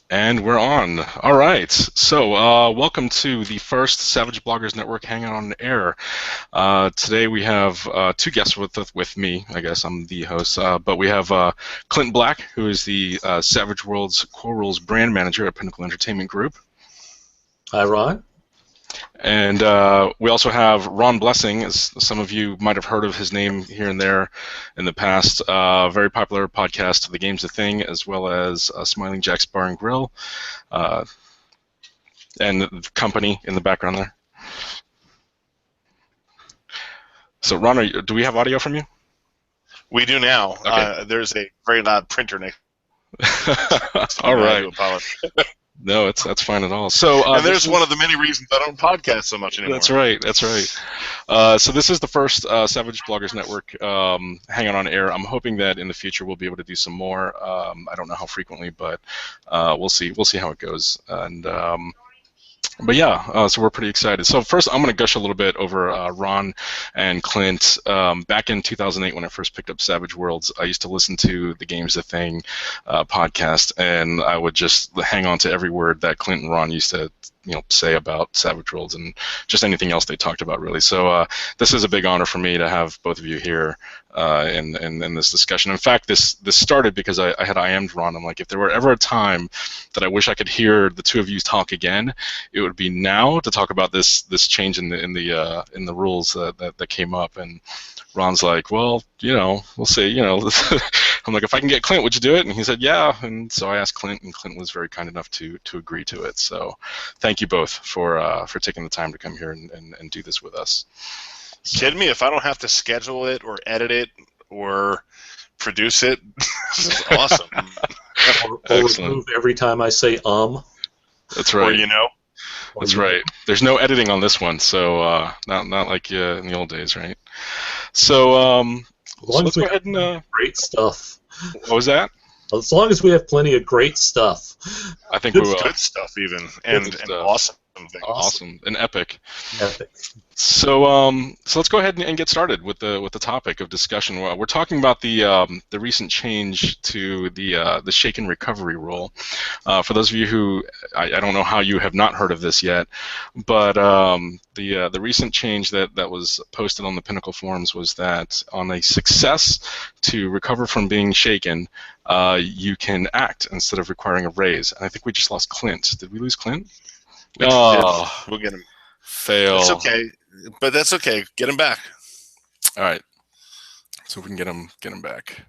And we're on. All right. So, welcome to the first Savage Bloggers Network Hangout on Air. Today we have two guests with me. I guess I'm the host, but we have Clint Black, who is the Savage Worlds Core Rules brand manager at Pinnacle Entertainment Group, Hi, Ron. and we also have Ron Blessing. As some of you might have heard of his name here and there in the past. Very popular podcast, The Game's the Thing, as well as Smiling Jack's Bar and Grill. Uh, and the company in the background there. So, Ron, do we have audio from you? We do now. Okay. There's a very loud printer next to All me. I right. do apologize. No, that's fine at all. So, and there's one of the many reasons I don't podcast so much anymore. That's right. That's right. So this is the first Savage Bloggers Network Hangout on Air. I'm hoping that in the future we'll be able to do some more. I don't know how frequently, but we'll see. We'll see how it goes. And but yeah, so we're pretty excited. So first, I'm going to gush a little bit over Ron and Clint. Back in 2008, when I first picked up Savage Worlds, I used to listen to the Game's the Thing podcast, and I would just hang on to every word that Clint and Ron used to say about Savage Worlds and just anything else they talked about, really. So this is a big honor for me to have both of you here in this discussion. In fact, this started because I had IM'd Ron. I'm like, if there were ever a time that I wish I could hear the two of you talk again, it would be now to talk about this change in the rules that came up. And Ron's like, well, we'll see. I'm like, if I can get Clint, would you do it? And he said, yeah. And so I asked Clint, and Clint was very kind enough to agree to it. So thank you both for taking the time to come here and do this with us. So. Kidding me? If I don't have to schedule it or edit it or produce it, this is awesome. Or remove every time I say That's right. Or That's right. There's no editing on this one, so not like in the old days, right? So, let's go ahead and great stuff. What was that? As long as we have plenty of great stuff. I think we will. Good stuff, even, and awesome things. Awesome and epic. Epic. So let's go ahead and get started with the topic of discussion. We're talking about the recent change to the shake and recovery rule. For those of you who I don't know how you have not heard of this yet, but the recent change that was posted on the Pinnacle forums was that on a success to recover from being shaken, you can act instead of requiring a raise. And I think we just lost Clint. Did we lose Clint? Oh, we'll get him. Fail. It's okay, but that's okay. Get him back. All right. So we can get him back.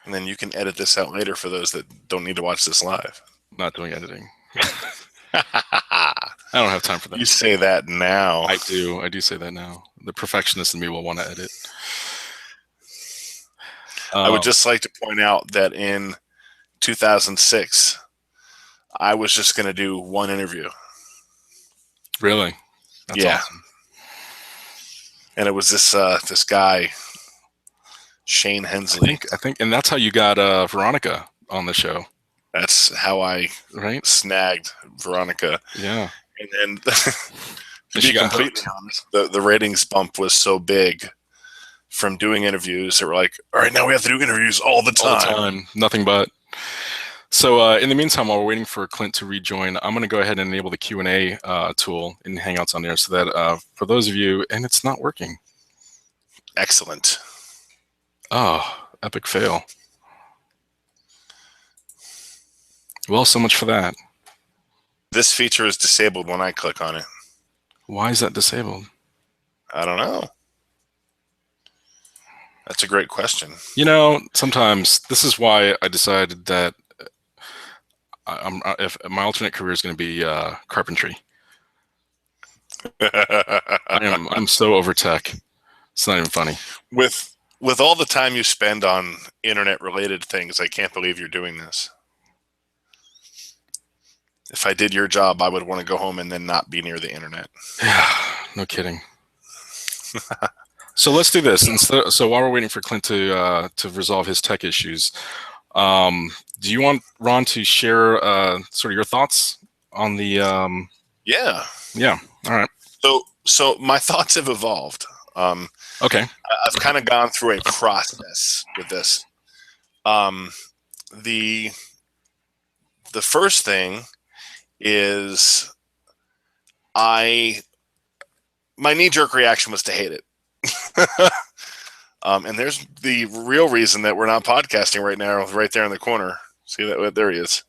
And then you can edit this out later for those that don't need to watch this live. Not doing editing. I don't have time for that. You say that now. I do. I do say that now. The perfectionist in me will want to edit. I would just like to point out that in 2006, I was just going to do one interview. Really? That's awesome. And it was this guy, Shane Hensley. I think, and that's how you got Veronica on the show. That's how I snagged Veronica. Yeah. And then, to be completely honest, the ratings bump was so big from doing interviews that we're like, all right, now we have to do interviews all the time. All the time. Nothing but. So in the meantime, while we're waiting for Clint to rejoin, I'm going to go ahead and enable the Q&A tool in Hangouts on there so that for those of you, and it's not working. Excellent. Oh, epic fail. Well, so much for that. This feature is disabled when I click on it. Why is that disabled? I don't know. That's a great question. Sometimes this is why I decided that if my alternate career is going to be carpentry. I'm so over tech. It's not even funny. With all the time you spend on internet-related things, I can't believe you're doing this. If I did your job, I would want to go home and then not be near the internet. Yeah, no kidding. So let's do this. So while we're waiting for Clint to resolve his tech issues, do you want Ron to share sort of your thoughts on the? Yeah. All right. So my thoughts have evolved. Okay. I've kind of gone through a process with this. The the first thing is my knee-jerk reaction was to hate it. And there's the real reason that we're not podcasting right now, right there in the corner. See that? There he is.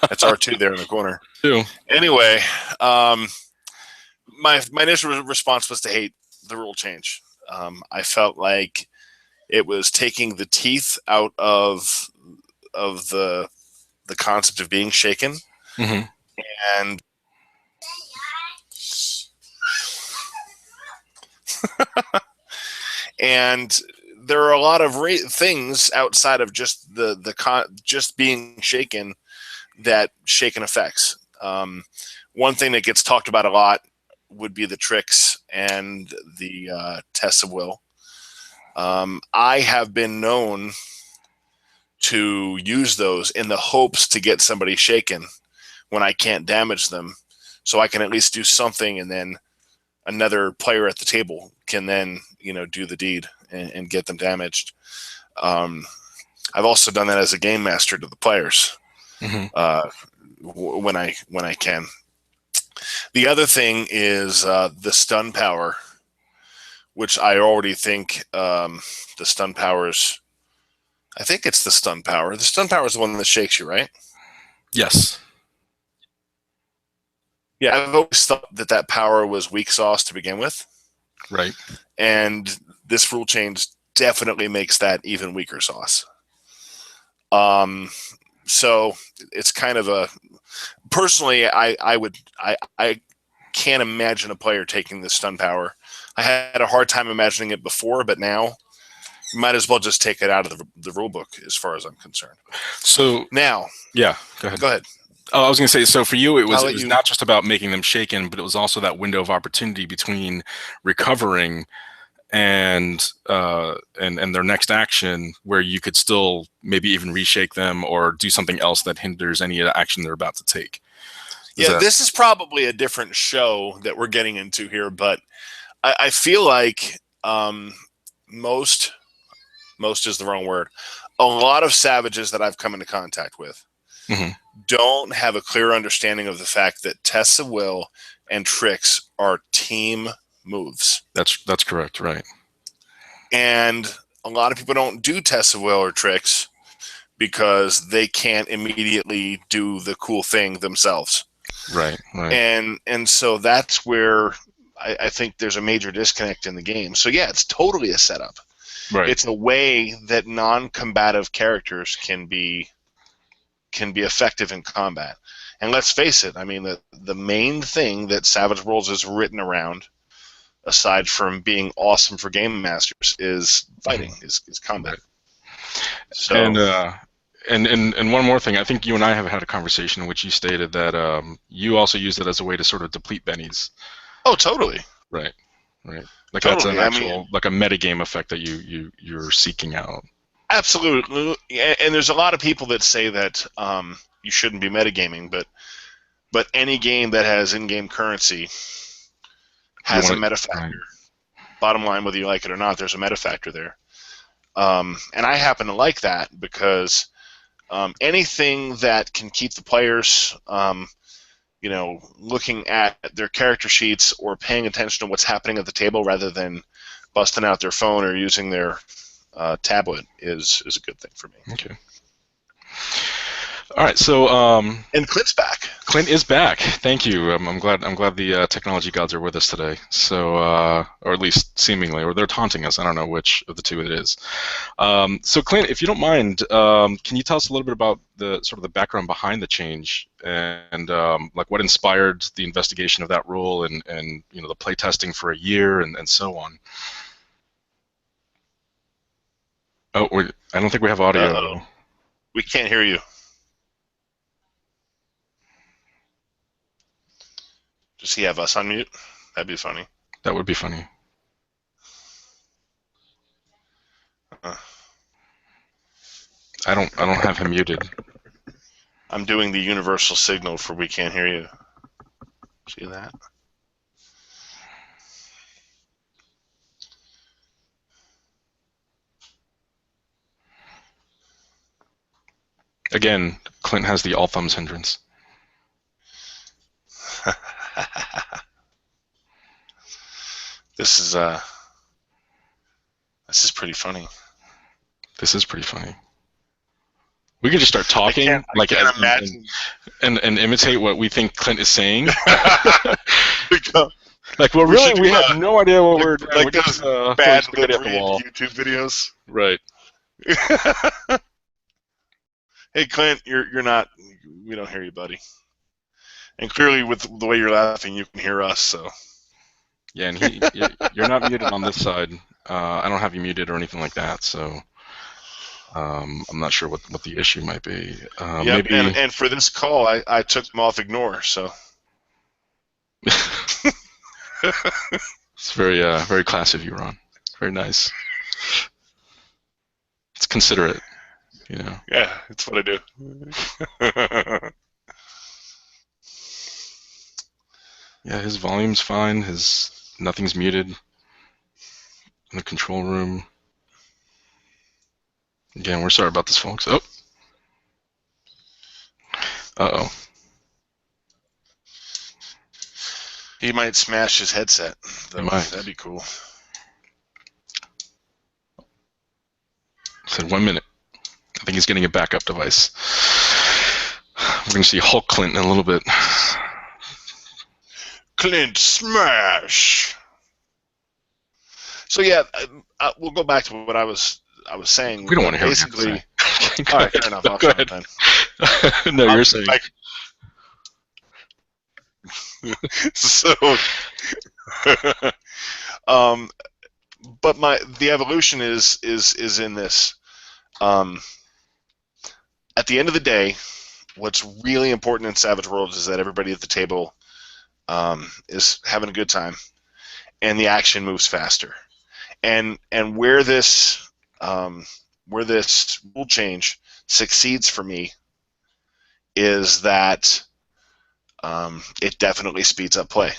That's R2 there in the corner. Anyway, my initial response was to hate the rule change. I felt like it was taking the teeth out of the concept of being shaken, and and there are a lot of things outside of just just being shaken that shaken affects. One thing that gets talked about a lot would be the tricks and the tests of will. I have been known to use those in the hopes to get somebody shaken when I can't damage them, so I can at least do something, and then another player at the table can then, do the deed and get them damaged. I've also done that as a game master to the players when I can. The other thing is the stun power, which I already think the stun powers. I think it's the stun power. The stun power is the one that shakes you, right? Yes. Yeah, I've always thought that power was weak sauce to begin with. Right. And this rule change definitely makes that even weaker sauce. So it's kind of a... Personally, I can't imagine a player taking the stun power. I had a hard time imagining it before, but now you might as well just take it out of the rule book, as far as I'm concerned. So now, yeah, go ahead. Go ahead. Oh, I was going to say, so for you, it was not just about making them shaken, but it was also that window of opportunity between recovering and their next action, where you could still maybe even reshake them or do something else that hinders any action they're about to take. This is probably a different show that we're getting into here, but I feel like most is the wrong word. A lot of savages that I've come into contact with don't have a clear understanding of the fact that tests of will and tricks are team moves. That's correct, right? And a lot of people don't do tests of will or tricks because they can't immediately do the cool thing themselves. Right. And so that's where I think there's a major disconnect in the game. So yeah, it's totally a setup. Right. It's a way that non-combative characters can be effective in combat. And let's face it, I mean, the main thing that Savage Worlds is written around, aside from being awesome for game masters, is fighting, is combat. So, and one more thing, I think you and I have had a conversation in which you stated that you also use it as a way to sort of deplete bennies. Oh, totally. Right. Like totally. That's an actual, like a metagame effect that you're seeking out. Absolutely. And there's a lot of people that say that you shouldn't be metagaming, but any game that has in-game currency has a meta factor. Right. Bottom line, whether you like it or not, there's a meta factor there. And I happen to like that because anything that can keep the players looking at their character sheets or paying attention to what's happening at the table rather than busting out their phone or using their tablet is a good thing for me. Okay. All right. So and Clint's back. Clint is back. Thank you. I'm glad the technology gods are with us today. So or at least seemingly, or they're taunting us. I don't know which of the two it is. So Clint, if you don't mind, can you tell us a little bit about the sort of the background behind the change and like what inspired the investigation of that rule and the play testing for a year and so on. Oh, I don't think we have audio. Uh-oh. We can't hear you. Does he have us on mute? That'd be funny. That would be funny. I don't have him muted. I'm doing the universal signal for we can't hear you. See that? Again, Clint has the all thumbs hindrance. This is pretty funny. This is pretty funny. We could just start talking, I can't imagine. And imitate what we think Clint is saying. Like, well, We really, should we do, have no idea what we're doing. like We're those just, bad spaghetti at the lip-read wall. YouTube videos. Right. Hey, Clint, you're not. We don't hear you, buddy. And clearly, with the way you're laughing, you can hear us. So. Yeah, and you're not muted on this side. I don't have you muted or anything like that, so I'm not sure what the issue might be. Yep, Maybe. And for this call, I took them off ignore. So. It's very classy of you, Ron. Very nice. It's considerate, you know. Yeah, it's what I do. Yeah, his volume's fine. Nothing's muted in the control room. Again, we're sorry about this, folks. Oh. Uh-oh. He might smash his headset. He might. That'd be cool. Said 1 minute. I think he's getting a backup device. We're going to see Hulk Clint in a little bit. Clint smash. So yeah, we'll go back to what I was saying. We don't want to hear basically. What you're All right, fair enough. No, I'll go shut ahead. up then. No, you're saying. So, but the evolution is in this. At the end of the day, what's really important in Savage Worlds is that everybody at the table is having a good time, and the action moves faster. And where this rule change succeeds for me is that it definitely speeds up play.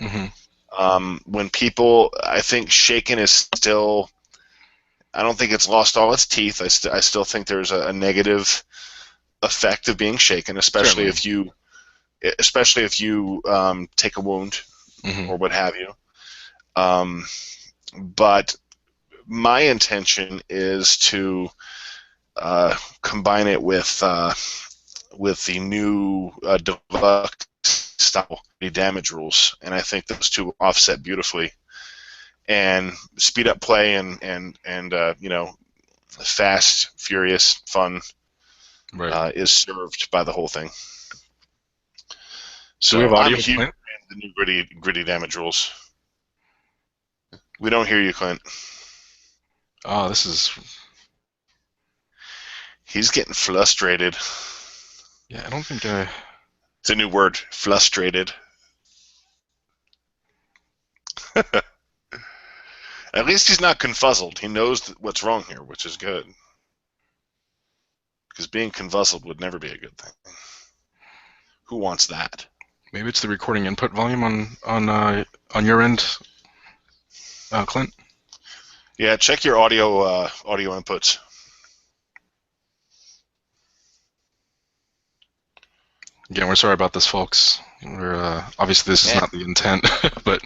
Mm-hmm. When people, I think Shaken is still, I don't think it's lost all its teeth. I still think there's a negative effect of being shaken, especially if you take a wound or what have you. But my intention is to combine it with the new deluxe style damage rules, and I think those two offset beautifully. And speed up play and fast, furious, fun is served by the whole thing. So we have audio, I'm huge Clint? fan of the new gritty damage rules. We don't hear you, Clint. Oh, this is. He's getting frustrated. Yeah, I don't think It's a new word, frustrated. At least he's not confuzzled. He knows what's wrong here, which is good. Because being confuzzled would never be a good thing. Who wants that? Maybe it's the recording input volume on your end, Clint. Yeah, check your audio inputs. Again, we're sorry about this, folks. We're obviously this is not the intent, but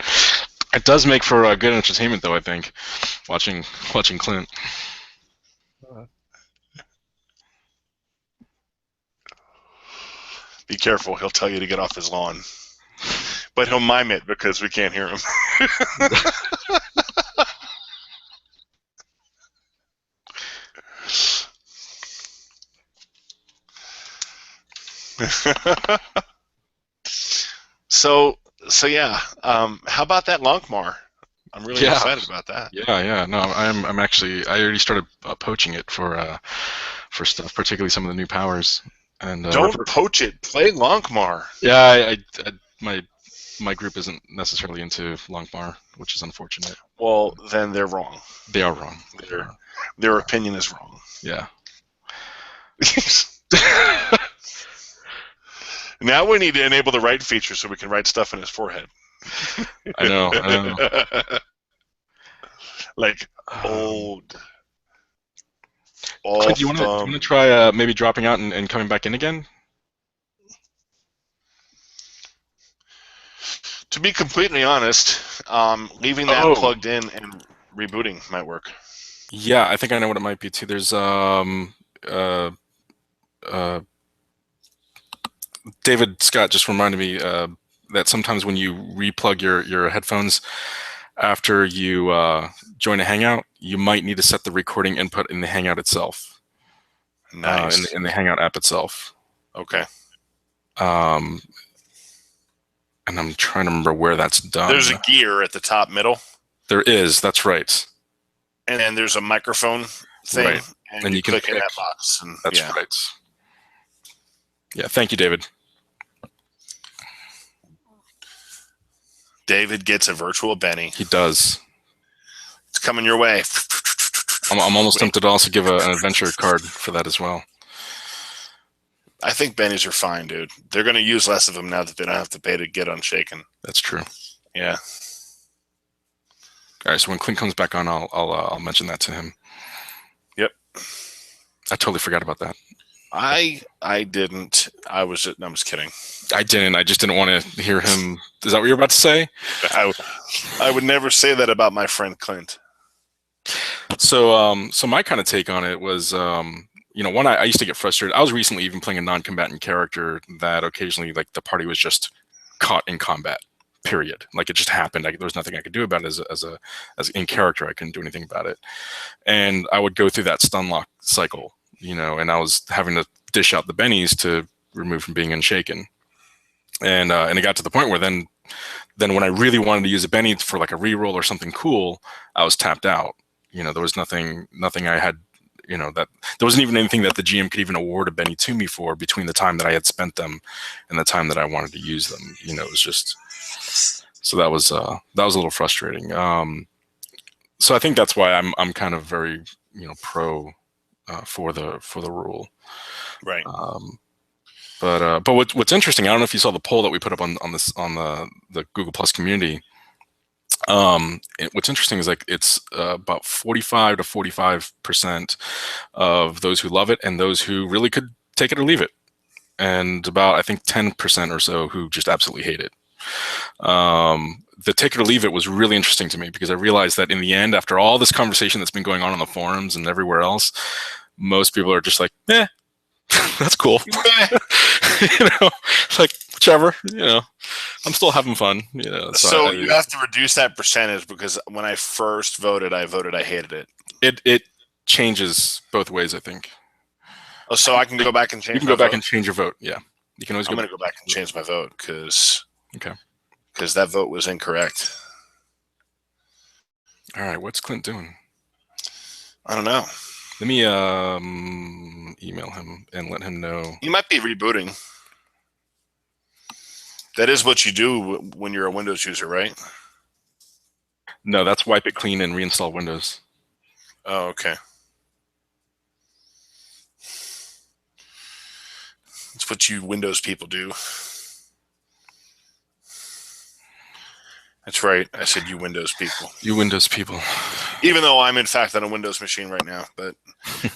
it does make for good entertainment, though. I think watching Clint. Be careful; he'll tell you to get off his lawn, but he'll mime it because we can't hear him. So yeah. How about that Lonkmar? I'm really excited about that. Yeah. No, I'm actually. I already started poaching it for stuff, particularly some of the new powers. And don't poach it. Play Lonkmar. Yeah, my group isn't necessarily into Lonkmar, which is unfortunate. Well, then they're wrong. They are wrong. Their opinion is wrong. Yeah. Now we need to enable the write feature so we can write stuff in his forehead. I know. Like old. Clint, do you want to try maybe dropping out and coming back in again? To be completely honest, leaving that plugged in and rebooting might work. Yeah, I think I know what it might be too. There's David Scott just reminded me that sometimes when you replug your headphones after you join a Hangout, you might need to set the recording input in the Hangout itself. Nice. In the Hangout app itself. Okay. And I'm trying to remember where that's done. There's a gear at the top middle. There is. That's right. And then there's a microphone thing. Right. And you can click in that box. And, that's right. Yeah. Thank you, David. David gets a virtual Benny. He does. It's coming your way. I'm almost tempted to also give an adventure card for that as well. I think Bennies are fine, dude. They're going to use less of them now that they don't have to pay to get unshaken. That's true. Yeah. All right. So when Clint comes back on, I'll mention that to him. Yep. I totally forgot about that. I didn't. I'm just kidding. I didn't. I just didn't want to hear him. Is that what you're about to say? I would never say that about my friend Clint. So my kind of take on it was, one, I used to get frustrated. I was recently even playing a non-combatant character that occasionally, like, the party was just caught in combat. Period. Like, it just happened. There was nothing I could do about it as in character. I couldn't do anything about it, and I would go through that stun lock cycle, and I was having to dish out the bennies to remove from being unshaken, and it got to the point where then when I really wanted to use a benny for like a reroll or something cool, I was tapped out. There was nothing I had. That there wasn't even anything that the GM could even award a benny to me for between the time that I had spent them and the time that I wanted to use them. It was just, so that was a little frustrating. So I think that's why I'm kind of very, pro for the rule. Right. But what's interesting, I don't know if you saw the poll that we put up on the Google Plus community. What's interesting is like it's about 45 to 45% of those who love it and those who really could take it or leave it, and about I think 10% or so who just absolutely hate it. The take it or leave it was really interesting to me because I realized that in the end, after all this conversation that's been going on the forums and everywhere else, most people are just like, that's cool. It's like, whichever, I'm still having fun, So you have to reduce that percentage because when I first voted, I hated it. It changes both ways, I think. Oh, so I can go back and change. You can go back and change your vote. Yeah, you can always. I'm going to go back and change my vote because because that vote was incorrect. All right, what's Clint doing? I don't know. Let me email him and let him know. He might be rebooting. That is what you do when you're a Windows user, right? No, that's wipe it clean and reinstall Windows. Oh, okay. That's what you Windows people do. That's right. I said you Windows people. You Windows people. Even though I'm, in fact, on a Windows machine right now. But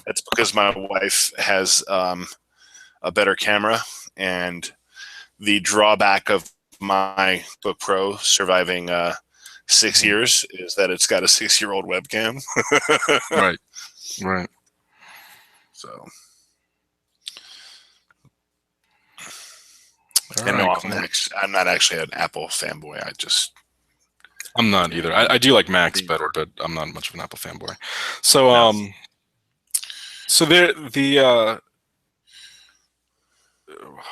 that's because my wife has a better camera. And the drawback of my Book Pro surviving 6 years is that it's got a 6-year-old webcam. Right. So. And no, I'm not actually an Apple fanboy. I'm not either. I do like Macs better, but I'm not much of an Apple fanboy. So, so I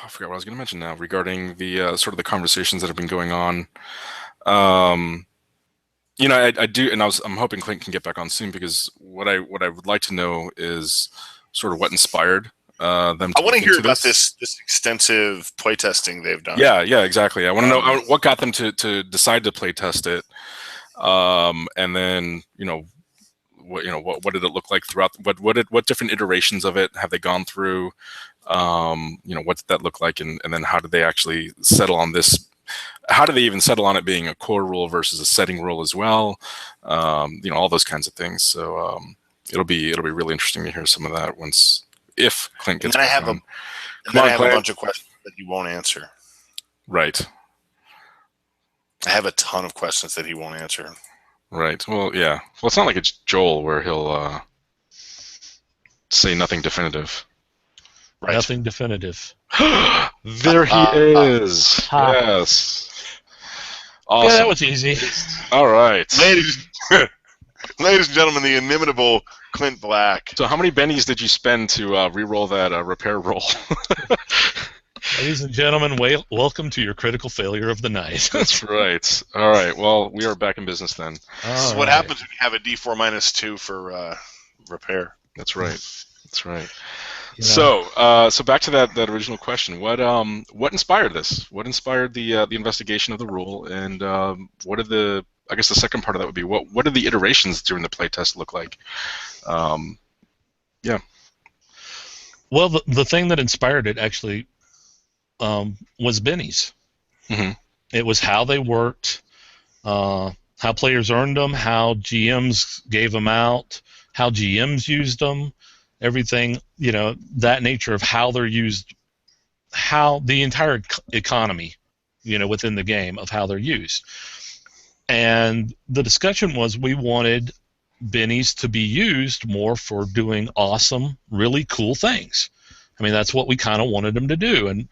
forgot what I was going to mention now regarding the sort of the conversations that have been going on. I do, and I'm hoping Clint can get back on soon because what I would like to know is sort of what inspired them. I want to hear about this extensive playtesting they've done. Yeah, exactly. I want to know what got them to decide to playtest it, and then what did it look like throughout? What different iterations of it have they gone through? What did that look like, and then how did they actually settle on this? How do they even settle on it being a core rule versus a setting rule as well? All those kinds of things. So it'll be really interesting to hear some of that if Clint gets and then back on. I have a bunch of questions that he won't answer. Right. I have a ton of questions that he won't answer. Right. Well, yeah. Well, it's not like it's Joel where he'll say nothing definitive. Right. Nothing definitive. There he is. Yes. Awesome. Yeah, that was easy. All right. Ladies and gentlemen, the inimitable Clint Black. So how many bennies did you spend to re-roll that repair roll? Ladies and gentlemen, welcome to your critical failure of the night. That's right. All right. Well, we are back in business then. This is what happens when you have a D4 -2 for repair. That's right. That's right. So back to that original question. What inspired this? What inspired the investigation of the rule, and what are the? I guess the second part of that would be what did the iterations during the playtest look like? Yeah. Well, the thing that inspired it actually was bennies. Mm-hmm. It was how they worked, how players earned them, how GMs gave them out, how GMs used them, everything, that nature of how they're used, how the entire economy, within the game of how they're used. And the discussion was we wanted bennies to be used more for doing awesome, really cool things. I mean, that's what we kind of wanted them to do. And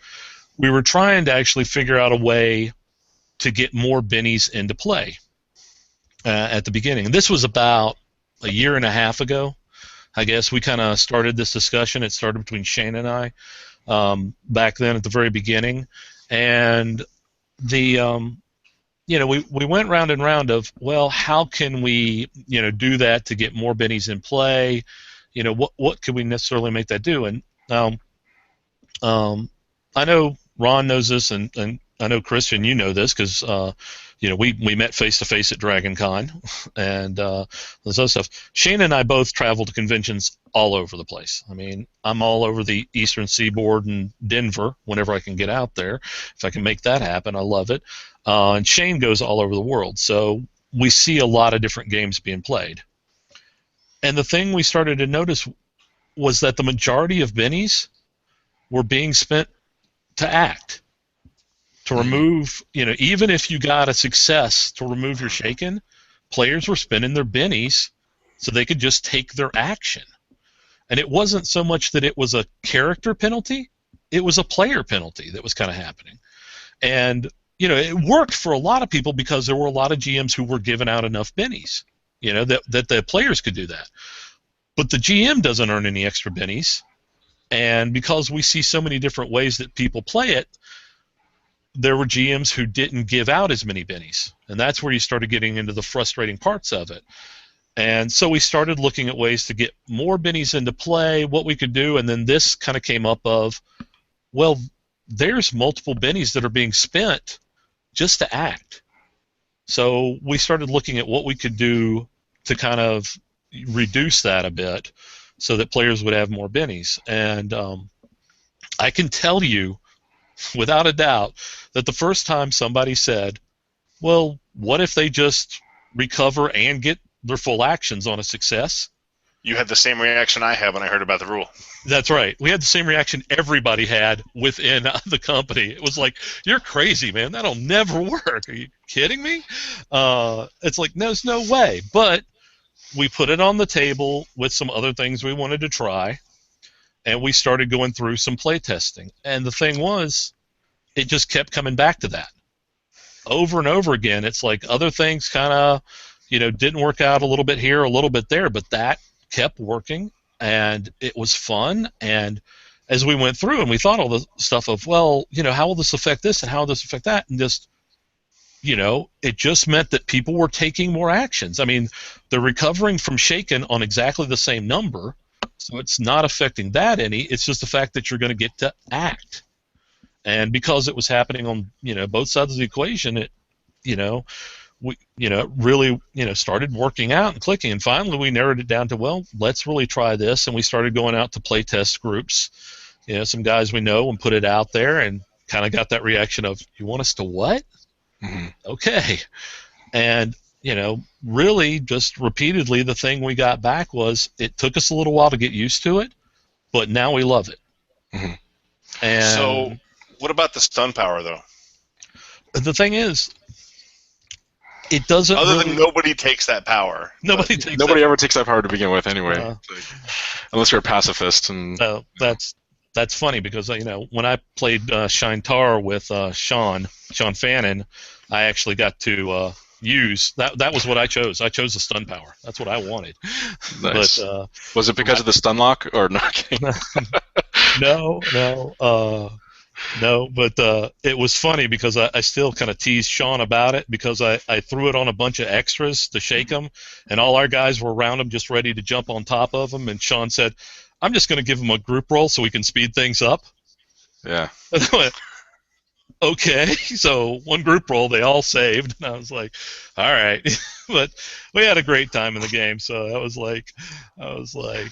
we were trying to actually figure out a way to get more bennies into play at the beginning. And this was about a year and a half ago. I guess we kind of started this discussion. It started between Shane and I back then at the very beginning. And we went round and round of, well, how can we, do that to get more bennies in play? What could we necessarily make that do? And I know Ron knows this, and I know Kristian, you know this because we met face to face at Dragon Con and this other stuff. Shane and I both travel to conventions all over the place. I mean, I'm all over the Eastern Seaboard and Denver whenever I can get out there. If I can make that happen, I love it. And Shane goes all over the world, so we see a lot of different games being played. And the thing we started to notice was that the majority of bennies were being spent to act, to remove, even if you got a success to remove your shaken, players were spending their bennies so they could just take their action. And it wasn't so much that it was a character penalty, it was a player penalty that was kind of happening. And, it worked for a lot of people because there were a lot of GMs who were giving out enough bennies, that the players could do that. But the GM doesn't earn any extra bennies. And because we see so many different ways that people play it, there were GMs who didn't give out as many bennies. And that's where you started getting into the frustrating parts of it. And so we started looking at ways to get more bennies into play, what we could do, and then this kind of came up of, well, there's multiple bennies that are being spent just to act. So we started looking at what we could do to kind of reduce that a bit so that players would have more bennies. And I can tell you without a doubt that the first time somebody said, well, what if they just recover and get their full actions on a success? You had the same reaction I had when I heard about the rule. That's right. We had the same reaction everybody had within the company. It was like, you're crazy, man. That'll never work. Are you kidding me? It's like, no, there's no way. But we put it on the table with some other things we wanted to try, and we started going through some play testing. And the thing was, it just kept coming back to that. Over and over again, it's like other things kind of, didn't work out a little bit here, a little bit there, but that kept working, and it was fun. And as we went through and we thought all the stuff of, well, how will this affect this and how will this affect that, and just, it just meant that people were taking more actions. I mean, they're recovering from shaken on exactly the same number, so it's not affecting that any. It's just the fact that you're going to get to act. And because it was happening on, both sides of the equation, it, we, really, started working out and clicking. And finally, we narrowed it down to, well, let's really try this. And we started going out to play test groups, some guys we know, and put it out there, and kind of got that reaction of, you want us to what? Mm-hmm. Okay. And, really just repeatedly the thing we got back was it took us a little while to get used to it, but now we love it. Mm-hmm. And so, what about the stun power, though? The thing is, it doesn't. Other really, than nobody takes that power. Nobody ever takes that power to begin with, anyway. Unless you're a pacifist. And that's funny because when I played Shine Tar with Sean Fannin, I actually got to use that. That was what I chose. I chose the stun power. That's what I wanted. Nice. But, was it because of the stun lock or not? No, but it was funny because I still kind of teased Sean about it because I threw it on a bunch of extras to shake him, and all our guys were around him just ready to jump on top of him, and Sean said, I'm just going to give him a group roll so we can speed things up. Yeah. And I went, okay, so one group roll, they all saved, and I was like, all right. But we had a great time in the game, so I was like,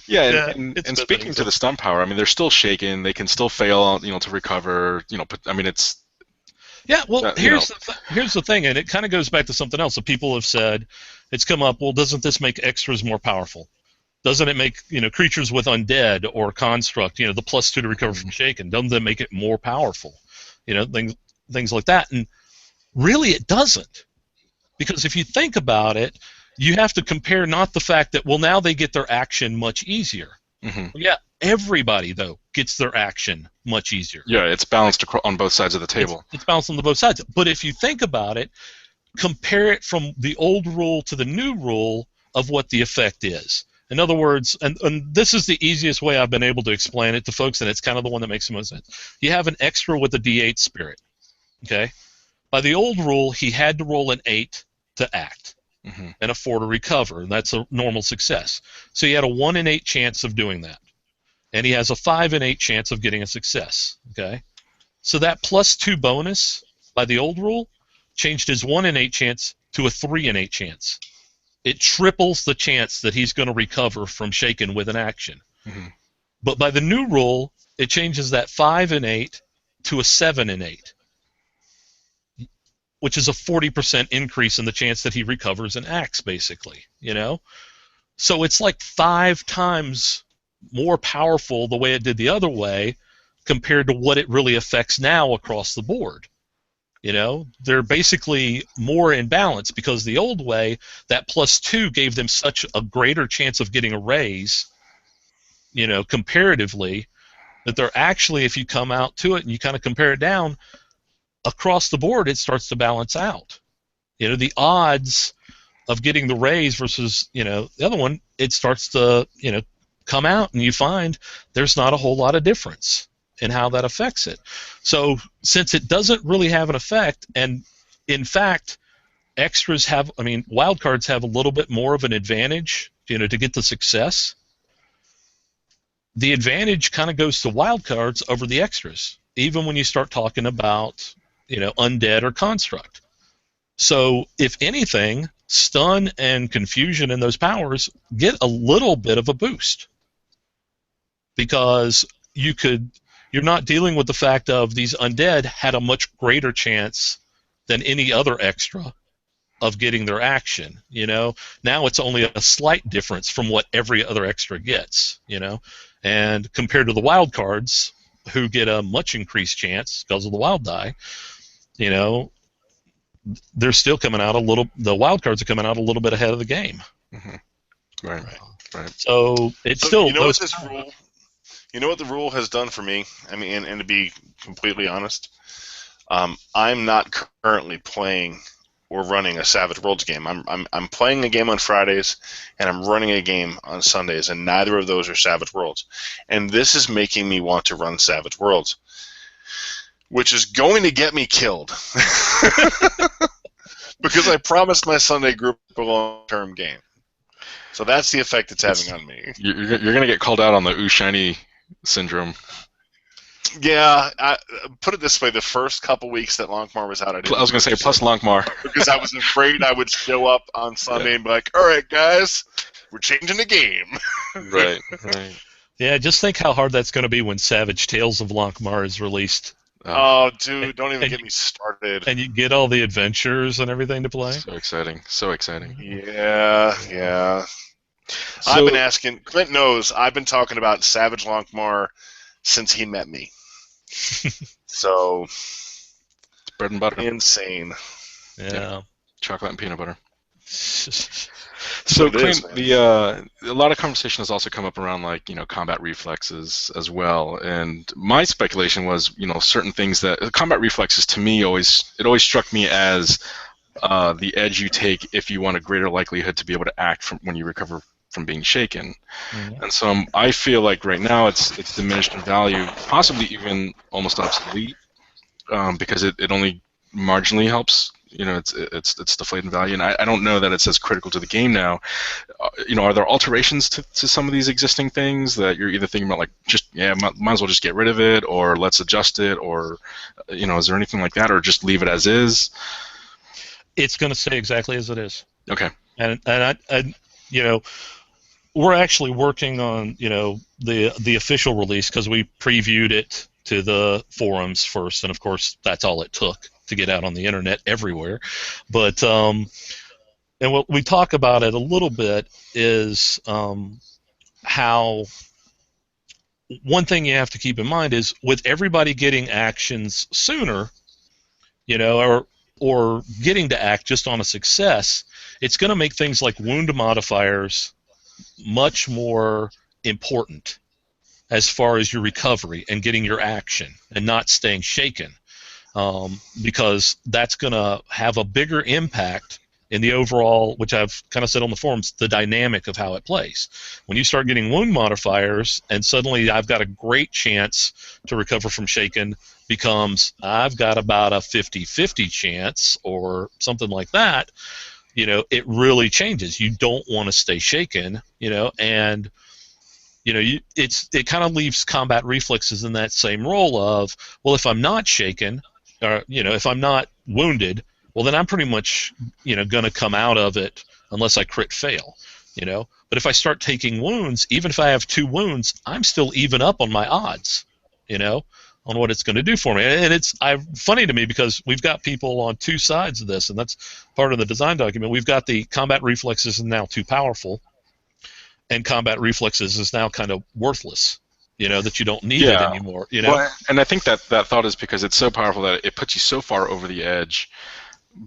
yeah. And speaking to the stun power, I mean, they're still shaken. They can still fail, to recover. But I mean, it's. Yeah, well, here's the thing, and it kind of goes back to something else that people have said. It's come up. Well, doesn't this make extras more powerful? Doesn't it make creatures with undead or construct, the +2 to recover from shaken? Doesn't that make it more powerful? Things like that, and really it doesn't, because if you think about it, you have to compare not the fact that now they get their action much easier. Mm-hmm. Yeah, everybody though gets their action much easier. Yeah, it's balanced on both sides of the table. It's balanced on both sides. But if you think about it, compare it from the old rule to the new rule of what the effect is. In other words, and this is the easiest way I've been able to explain it to folks, and it's kind of the one that makes the most sense. You have an extra with a D8 spirit. Okay? By the old rule, he had to roll an 8 to act, mm-hmm. and a 4 to recover, and that's a normal success. So he had a 1 in 8 chance of doing that. And he has a 5 in 8 chance of getting a success. Okay? So that +2 bonus, by the old rule, changed his 1 in 8 chance to a 3 in 8 chance. It triples the chance that he's going to recover from shaken with an action. Mm-hmm. But by the new rule, it changes that 5 in 8 to a 7 in 8, which is a 40% increase in the chance that he recovers and acts, basically. So it's like 5 times more powerful the way it did the other way compared to what it really affects now across the board. They're basically more in balance because the old way, that +2 gave them such a greater chance of getting a raise, comparatively, that they're actually, if you come out to it and you kind of compare it down, across the board, it starts to balance out. The odds of getting the raise versus, the other one, it starts to, come out, and you find there's not a whole lot of difference in how that affects it. So since it doesn't really have an effect, and in fact, wild cards have a little bit more of an advantage, to get the success. The advantage kind of goes to wild cards over the extras, even when you start talking about, undead or construct. So if anything, stun and confusion and those powers get a little bit of a boost, because you're not dealing with the fact of these undead had a much greater chance than any other extra of getting their action. Now it's only a slight difference from what every other extra gets. And compared to the wild cards, who get a much increased chance because of the wild die, they're still coming out the wild cards are coming out a little bit ahead of the game. Mm-hmm. Right. So it's still You know what the rule has done for me? I mean, and to be completely honest, I'm not currently playing or running a Savage Worlds game. I'm playing a game on Fridays, and I'm running a game on Sundays, and neither of those are Savage Worlds. And this is making me want to run Savage Worlds, which is going to get me killed. Because I promised my Sunday group a long-term game. So that's the effect it's having on me. You're going to get called out on the Ooh Shiny syndrome. Yeah, put it this way: the first couple weeks that Lonkmar was out, I was going to say plus Lonkmar, because I was afraid I would show up on Sunday and be like, "All right, guys, we're changing the game." Right. Yeah, just think how hard that's going to be when Savage Tales of Lonkmar is released. Oh, dude, don't even and get me started. And you get all the adventures and everything to play. So exciting. So exciting. Yeah. So, I've been asking. Clint knows. I've been talking about Savage Lonkmar since he met me. So, it's bread and butter. Insane. Yeah. Chocolate and peanut butter. So, Clint, a lot of conversation has also come up around, like, combat reflexes as well. And my speculation was, certain things that combat reflexes, to me, always struck me as the edge you take if you want a greater likelihood to be able to act from when you recover from being shaken. Mm-hmm. And so I feel like right now it's diminished in value, possibly even almost obsolete, because it only marginally helps. It's deflated in value, and I don't know that it's as critical to the game now. Are there alterations to some of these existing things that you're either thinking about, like, might as well just get rid of it, or let's adjust it, or is there anything like that, or just leave it as is? It's going to stay exactly as it is. Okay. And I we're actually working on the official release, because we previewed it to the forums first, and of course that's all it took to get out on the internet everywhere. But and what we talk about it a little bit is how one thing you have to keep in mind is, with everybody getting actions sooner, or getting to act just on a success, it's going to make things like wound modifiers much more important as far as your recovery and getting your action and not staying shaken, because that's going to have a bigger impact in the overall, which I've kind of said on the forums, the dynamic of how it plays. When you start getting wound modifiers and suddenly I've got a great chance to recover from shaken, becomes I've got about a 50-50 chance or something like that, it really changes. You don't want to stay shaken, and it kind of leaves combat reflexes in that same role of, well, if I'm not shaken, or if I'm not wounded, well, then I'm pretty much going to come out of it unless I crit fail, But if I start taking wounds, even if I have 2 wounds, I'm still even up on my odds, on what it's going to do for me. And it's funny to me, because we've got people on 2 sides of this, and that's part of the design document. We've got the combat reflexes is now too powerful, and combat reflexes is now kind of worthless, that you don't need it anymore. Well, and I think that thought is because it's so powerful that it puts you so far over the edge,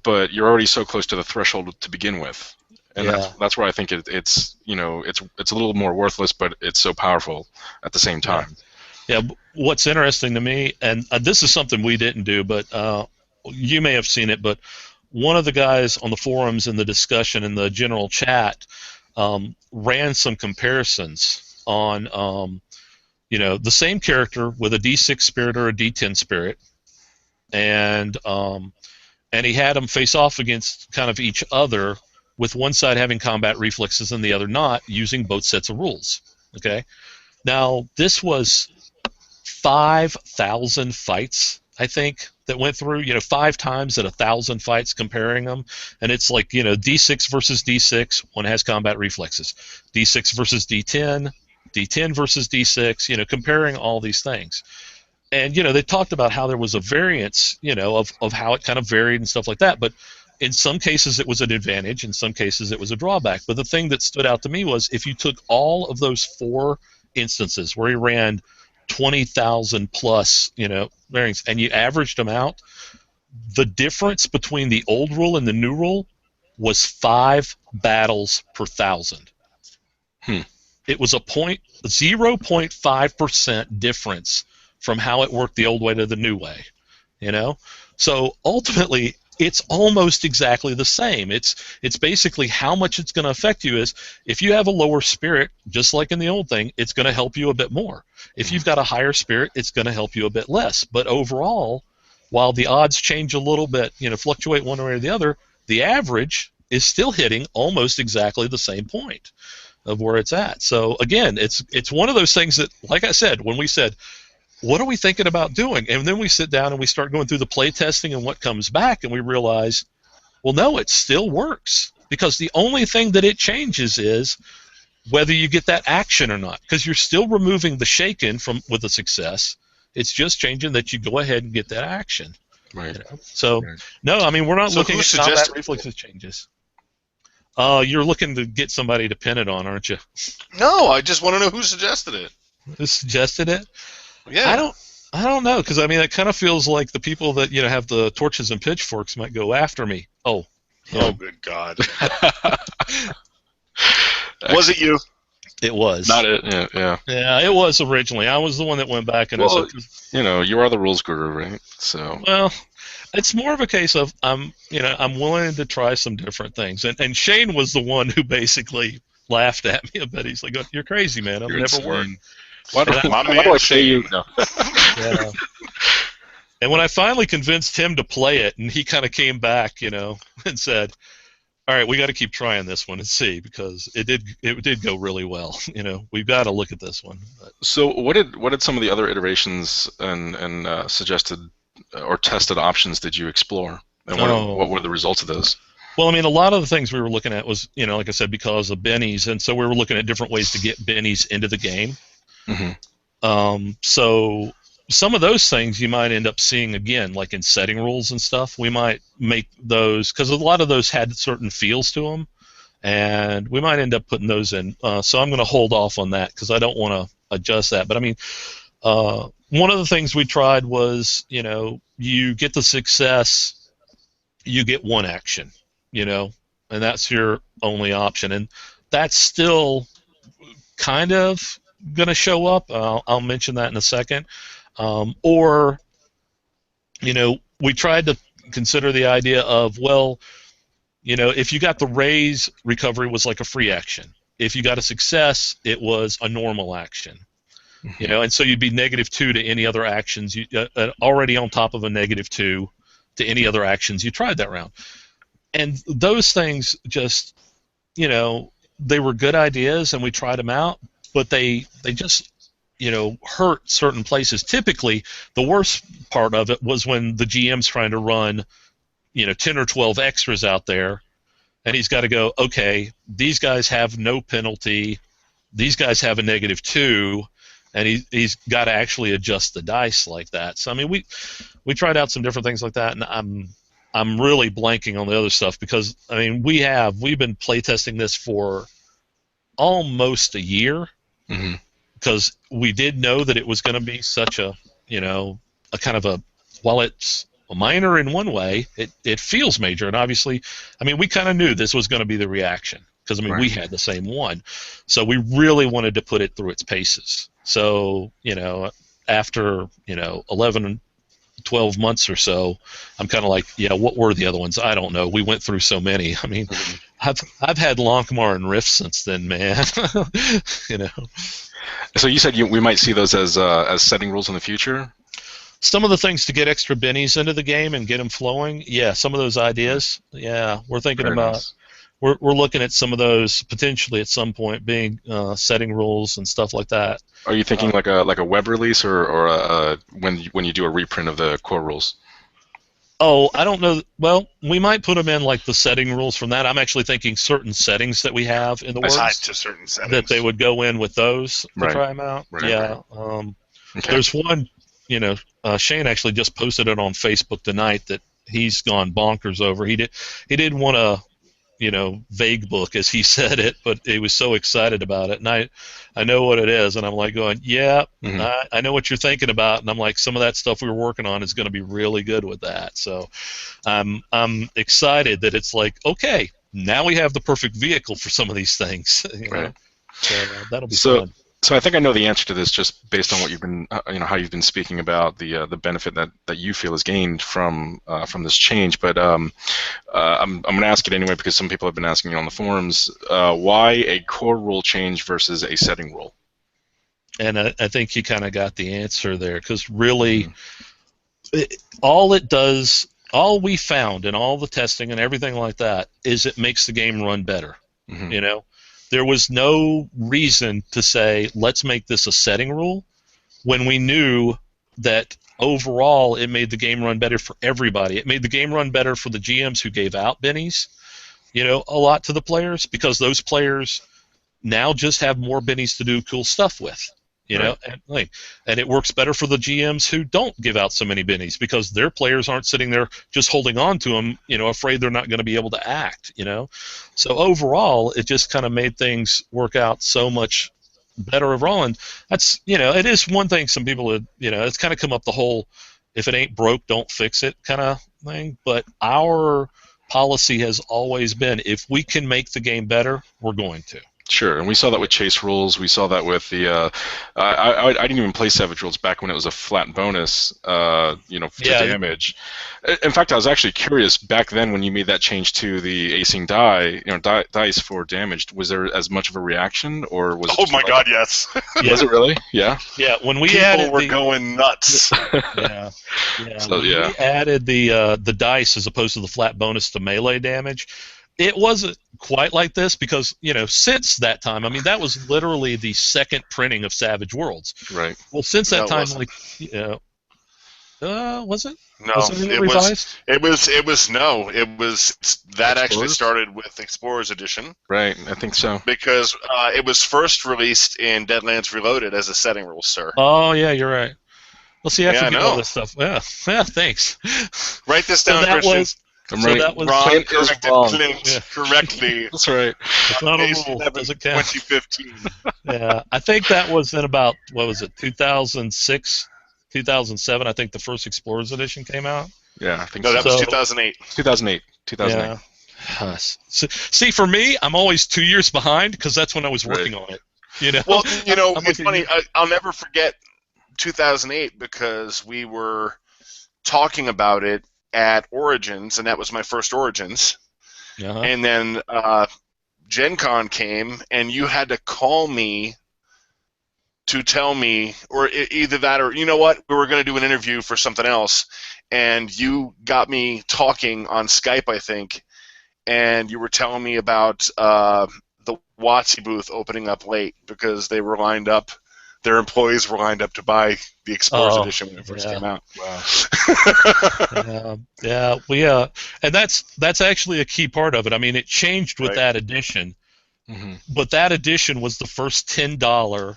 but you're already so close to the threshold to begin with. And that's where I think it's a little more worthless, but it's so powerful at the same time. Yeah, what's interesting to me, and this is something we didn't do, but you may have seen it, but one of the guys on the forums in the discussion in the general chat ran some comparisons on the same character with a D6 spirit or a D10 spirit, and he had them face off against kind of each other, with one side having combat reflexes and the other not, using both sets of rules. Okay, now this was 5,000 fights, I think, that went through, 5 times at 1,000 fights comparing them, and it's like, D6 versus D6, one has combat reflexes, D6 versus D10, D10 versus D6, comparing all these things. And, they talked about how there was a variance, of how it kind of varied and stuff like that, but in some cases it was an advantage, in some cases it was a drawback. But the thing that stood out to me was, if you took all of those 4 instances where he ran 20,000 plus, variants, and you averaged them out, the difference between the old rule and the new rule was 5 battles per 1,000. It was a 0.5% difference from how it worked the old way to the new way, So ultimately, it's almost exactly the same. It's basically how much it's going to affect you is, if you have a lower spirit, just like in the old thing, it's going to help you a bit more. If you've got a higher spirit, it's going to help you a bit less. But overall, while the odds change a little bit, fluctuate one way or the other, the average is still hitting almost exactly the same point of where it's at. So again, it's one of those things that, like I said, when we said, what are we thinking about doing? And then we sit down and we start going through the play testing and what comes back, and we realize, well, no, it still works, because the only thing that it changes is whether you get that action or not, because you're still removing the shaken with a success. It's just changing that you go ahead and get that action. Right. You know? So, Right. no, I mean, we're not So looking who at combat suggested- reflexes changes. You're looking to get somebody to pin it on, aren't you? No, I just want to know who suggested it. Who suggested it? Yeah. I don't know, because I mean, it kind of feels like the people that have the torches and pitchforks might go after me. Oh, Oh, good God. Was it you? it was. Not it. Yeah. Yeah. Yeah, it was originally. I was the one that went back and I Well, said, you are the rules guru, right? So. well, it's more of a case of I'm willing to try some different things, and Shane was the one who basically laughed at me a bit. He's like, "You're crazy, man. I've You're never insane. worked." Why do My I man say you? No. Yeah. And when I finally convinced him to play it, and he kind of came back, and said, "All right, we got to keep trying this one and see, because it did go really well. We've got to look at this one." But, So what did some of the other iterations and suggested or tested options did you explore, and what were the results of those? well, I mean, a lot of the things we were looking at was, like I said, because of bennies, and so we were looking at different ways to get bennies into the game. Mm-hmm. So some of those things you might end up seeing again, like in setting rules and stuff. We might make those, because a lot of those had certain feels to them, and we might end up putting those in. So I'm going to hold off on that because I don't want to adjust that. But I mean, one of the things we tried was, you get the success, you get one action, and that's your only option, and that's still kind of going to show up. I'll mention that in a second. Or, we tried to consider the idea of, well, if you got the raise, recovery was like a free action. If you got a success, it was a normal action. Mm-hmm. And so you'd be -2 to any other actions. You already on top of a -2 to any other actions you tried that round. And those things just, they were good ideas, and we tried them out, but they just hurt certain places. Typically, the worst part of it was when the GM's trying to run 10 or 12 extras out there, and he's got to go, okay, these guys have no penalty, these guys have a -2, and he's got to actually adjust the dice like that. So I mean, we tried out some different things like that, and I'm really blanking on the other stuff, because I mean, we've been playtesting this for almost a year. Mm-hmm. Because we did know that it was going to be such a kind of a, while it's minor in one way, it feels major. And obviously, I mean, we kind of knew this was going to be the reaction, because I mean, we had the same one. So we really wanted to put it through its paces. So, after, 11, 12 months or so, I'm kind of like, yeah, what were the other ones? I don't know. We went through so many. I mean, I've had Lonkmar and Rift since then, man. So you said we might see those as setting rules in the future? Some of the things to get extra bennies into the game and get them flowing, yeah, some of those ideas, yeah, we're thinking Very about. nice. We're looking at some of those potentially at some point being setting rules and stuff like that. Are you thinking like a web release, or when you do a reprint of the core rules? Oh, I don't know. Well, we might put them in like the setting rules from that. I'm actually thinking certain settings that we have in the Aside works to certain settings. that they would go in with those to Right. try them out. Right, Yeah. Okay. There's one, Shane actually just posted it on Facebook tonight that he's gone bonkers over. He did want a, vague book, as he said it, but he was so excited about it. And I know what it is, and I'm like going, yeah, Mhm. I know what you're thinking about. And I'm like, some of that stuff we were working on is going to be really good with that. So I'm excited that it's like, okay, now we have the perfect vehicle for some of these things. Right. So that'll be So- fun. So I think I know the answer to this, just based on what you've been, how you've been speaking about the benefit that you feel is gained from this change. But I'm going to ask it anyway, because some people have been asking you on the forums, why a core rule change versus a setting rule? And I think you kind of got the answer there, because really, all we found in all the testing and everything like that is it makes the game run better. Mm-hmm. There was no reason to say, let's make this a setting rule, when we knew that overall it made the game run better for everybody. It made the game run better for the GMs who gave out bennies, a lot to the players, because those players now just have more bennies to do cool stuff with. You know, and it works better for the GMs who don't give out so many bennies because their players aren't sitting there just holding on to them, you know, afraid they're not going to be able to act, you know. So overall, it just kind of made things work out so much better overall. And that's, you know, it is one thing some people would, you know, it's kind of come up the whole if it ain't broke, don't fix it kind of thing. But our policy has always been if we can make the game better, we're going to. Sure, and we saw that with chase rules. We saw that with the. I didn't even play Savage rules back when it was a flat bonus, you know, to damage. In fact, I was actually curious back then when you made that change to the acing die, you know, dice for damage. Was there as much of a reaction, or was? Oh my God, yes. Was it really? Yeah. Yeah, when we People were going nuts. Yeah. So, we added the dice as opposed to the flat bonus to melee damage. It wasn't quite like this because, you know, since that time, I mean, that was literally the second printing of Savage Worlds. Right. Well, since that time, wasn't. like, you know, was it? No, was it revised? It was that actually started with Explorers Edition. Right, I think so. Because it was first released in Deadlands Reloaded as a setting rule, sir. Oh, yeah, you're right. Well, see, I forget all know. this stuff. Yeah, thanks. Write this down, that Kristian. was, I'm so right. that was Ron Clint is corrected wrong. Clint correctly. That's right. it's not a rule. It doesn't count. 2015. Yeah, I think that was in about, what was it, 2006, 2007, I think the first Explorers Edition came out. Yeah, I think No, so. that was 2008. 2008. Yeah. See, for me, I'm always 2 years behind because that's when I was working on it. You know. Well, you know, I'm it's looking- funny. I'll never forget 2008 because we were talking about it at Origins, and that was my first Origins. Uh-huh. And then Gen Con came, and you had to call me to tell me, or either that or, you know what, we were going to do an interview for something else, and you got me talking on Skype, I think, and you were telling me about the WotC booth opening up late because they were lined up, their employees were lined up to buy the Explorers Edition when it first came out. Wow. And that's actually a key part of it. I mean, it changed with that edition, but that edition was the first $10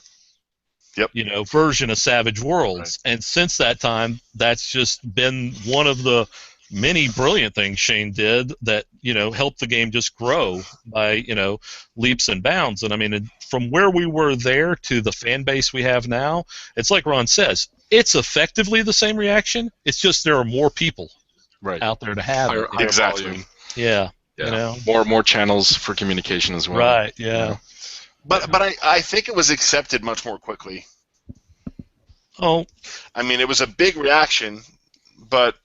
you know, version of Savage Worlds, and since that time, that's just been one of the many brilliant things Shane did that, you know, helped the game just grow by, you know, leaps and bounds. And I mean, from where we were there to the fan base we have now, it's like Ron says, it's effectively the same reaction. It's just there are more people out there to have it. Exactly. Volume. Yeah. You know? More channels for communication as well. Right. Yeah. But I think it was accepted much more quickly. Oh. I mean, it was a big reaction, but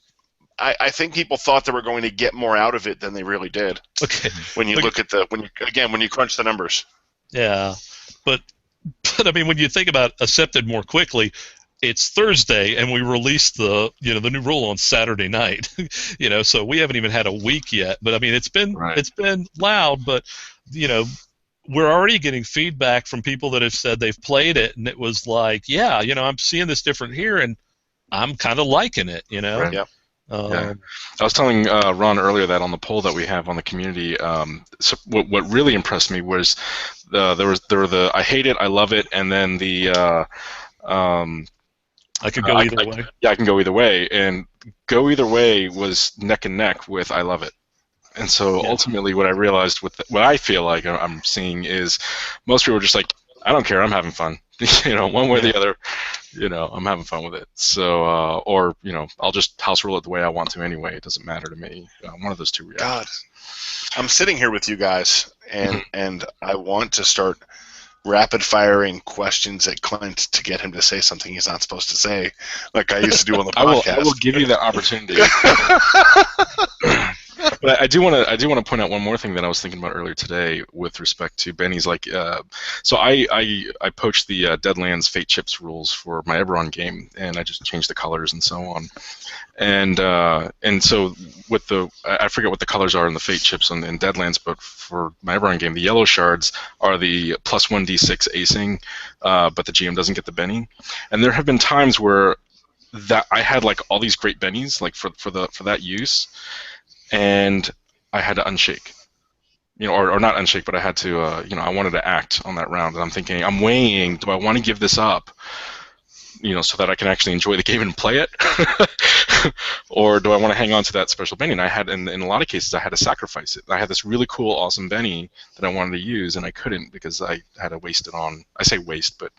I think people thought they were going to get more out of it than they really did. Okay. When you look at when you crunch the numbers. Yeah, but I mean, when you think about accepted more quickly, it's Thursday and we released the new rule on Saturday night. You know, so we haven't even had a week yet. But I mean, it's been loud, but you know, we're already getting feedback from people that have said they've played it and it was like, yeah, you know, I'm seeing this different here and I'm kind of liking it. You know. Right. Yeah. I was telling Ron earlier that on the poll that we have on the community, so what really impressed me was there were the I hate it, I love it, and then the I could go either way. Yeah, I can go either way, and go either way was neck and neck with I love it. And so ultimately, what I realized what I feel like I'm seeing is most people are just like, I don't care, I'm having fun. You know, one way or the other, you know, I'm having fun with it. So, or, you know, I'll just house rule it the way I want to anyway. It doesn't matter to me. One of those two reactions. God, I'm sitting here with you guys, and I want to start rapid firing questions at Clint to get him to say something he's not supposed to say, like I used to do on the podcast. I will give you that opportunity. But I do want to point out one more thing that I was thinking about earlier today with respect to Benny's. Like, so I poached the Deadlands Fate Chips rules for my Eberron game, and I just changed the colors and so on. And so with I forget what the colors are in the Fate Chips in Deadlands, but for my Eberron game, the yellow shards are the +1d6 acing, but the GM doesn't get the Benny. And there have been times where that I had like all these great bennies like for that use. And I had to unshake. or not unshake, but I had to, I wanted to act on that round, and I'm thinking, I'm weighing, do I want to give this up, so that I can actually enjoy the game and play it, or do I want to hang on to that special Benny? And I had, in a lot of cases, I had to sacrifice it. I had this really cool, awesome Benny that I wanted to use, and I couldn't because I had to waste it on. I say waste, but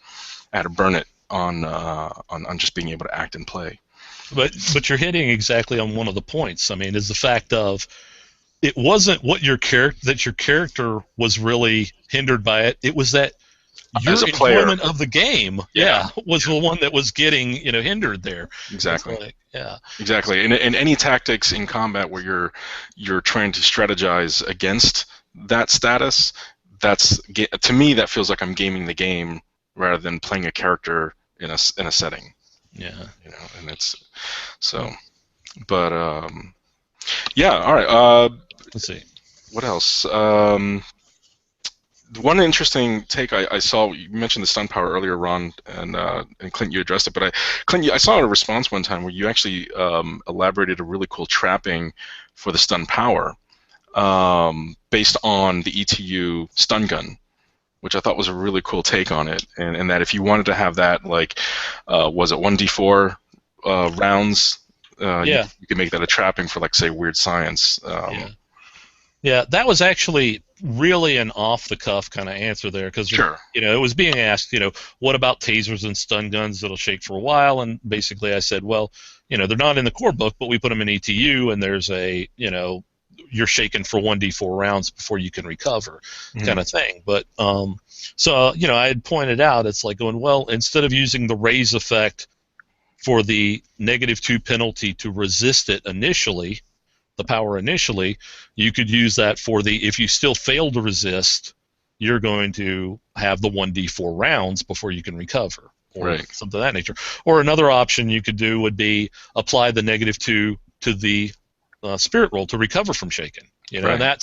I had to burn it on just being able to act and play. But you're hitting exactly on one of the points. I mean, is the fact of it wasn't what your character was really hindered by it. It was that your as a player, enjoyment of the game, was the one that was getting hindered there. Exactly. Yeah. Exactly. And any tactics in combat where you're trying to strategize against that status, to me that feels like I'm gaming the game rather than playing a character in a setting. Yeah. And it's so. But yeah. All right. Let's see. What else? One interesting take I saw, you mentioned the stun power earlier, Ron, and Clint, you addressed it, but I saw a response one time where you actually elaborated a really cool trapping for the stun power based on the ETU stun gun, which I thought was a really cool take on it, and that if you wanted to have that, like, was it 1d4 rounds, you could make that a trapping for, like, say, Weird Science. Yeah, that was actually really an off-the-cuff kind of answer there, because it was being asked, what about tasers and stun guns that'll shake for a while? And basically, I said, well, they're not in the core book, but we put them in ETU, and there's a, you're shaking for 1d4 rounds before you can recover, kind of thing. But so I had pointed out, it's like going, well, instead of using the raise effect for the -2 penalty to resist it initially, the power initially, you could use that for if you still fail to resist, you're going to have the 1d4 rounds before you can recover, or something of that nature. Or another option you could do would be apply the -2 to the spirit roll to recover from shaken. And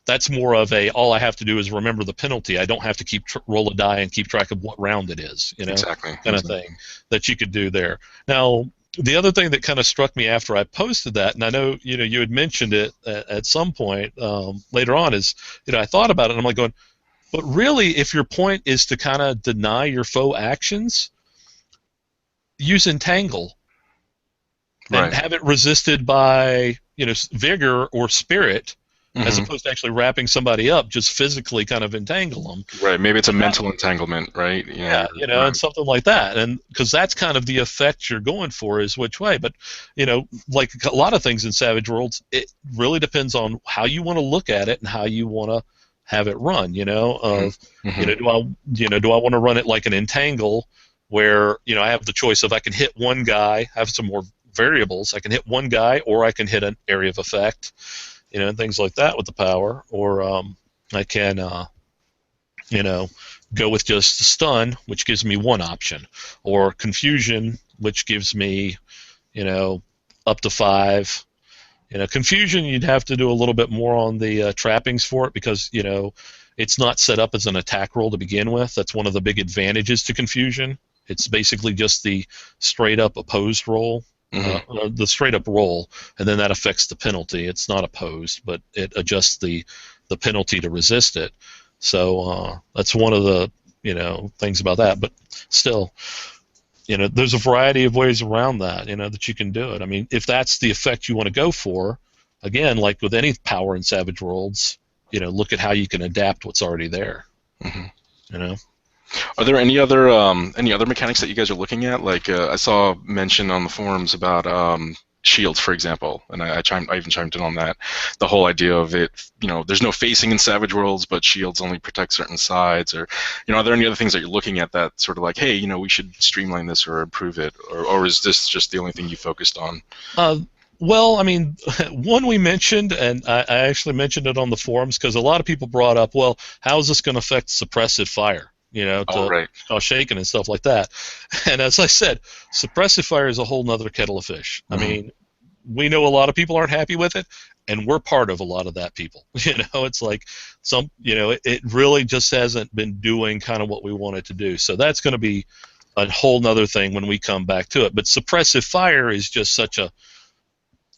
that's more of all I have to do is remember the penalty. I don't have to roll a die and keep track of what round it is. Kind of thing that you could do there. Now, the other thing that kind of struck me after I posted that, and I know you had mentioned it at some point later on, is I thought about it and I'm like going, but really, if your point is to kind of deny your foe actions, use entangle and have it resisted by vigor or spirit, as opposed to actually wrapping somebody up, just physically kind of entangle them. Right, maybe it's a mental entanglement, right? Yeah, and something like that. And because that's kind of the effect you're going for, is which way. But, like a lot of things in Savage Worlds, it really depends on how you want to look at it and how you want to have it run, do I want to run it like an entangle where, I have the choice of I can hit one guy, have some more variables, I can hit one guy, or I can hit an area of effect, and things like that with the power, or I can, go with just stun, which gives me one option, or confusion, which gives me, up to 5. Confusion, you'd have to do a little bit more on the trappings for it, because it's not set up as an attack roll to begin with. That's one of the big advantages to confusion. It's basically just the straight up opposed roll. The straight up roll, and then that affects the penalty. It's not opposed, but it adjusts the penalty to resist it. So that's one of the things about that. But still, there's a variety of ways around that, that you can do it. I mean, if that's the effect you want to go for, again, like with any power in Savage Worlds, look at how you can adapt what's already there. Are there any other mechanics that you guys are looking at? Like I saw mention on the forums about shields, for example, and I even chimed in on that. The whole idea of it, there's no facing in Savage Worlds, but shields only protect certain sides. Or, are there any other things that you're looking at that sort of like, hey, we should streamline this or improve it, or is this just the only thing you focused on? Well, I mean, one we mentioned, and I actually mentioned it on the forums because a lot of people brought up, well, how is this going to affect suppressive fire? Shaking and stuff like that. And as I said, suppressive fire is a whole nother kettle of fish. I mean, we know a lot of people aren't happy with it, and we're part of a lot of that people. It's like it really just hasn't been doing kind of what we want it to do. So that's going to be a whole nother thing when we come back to it. But suppressive fire is just such a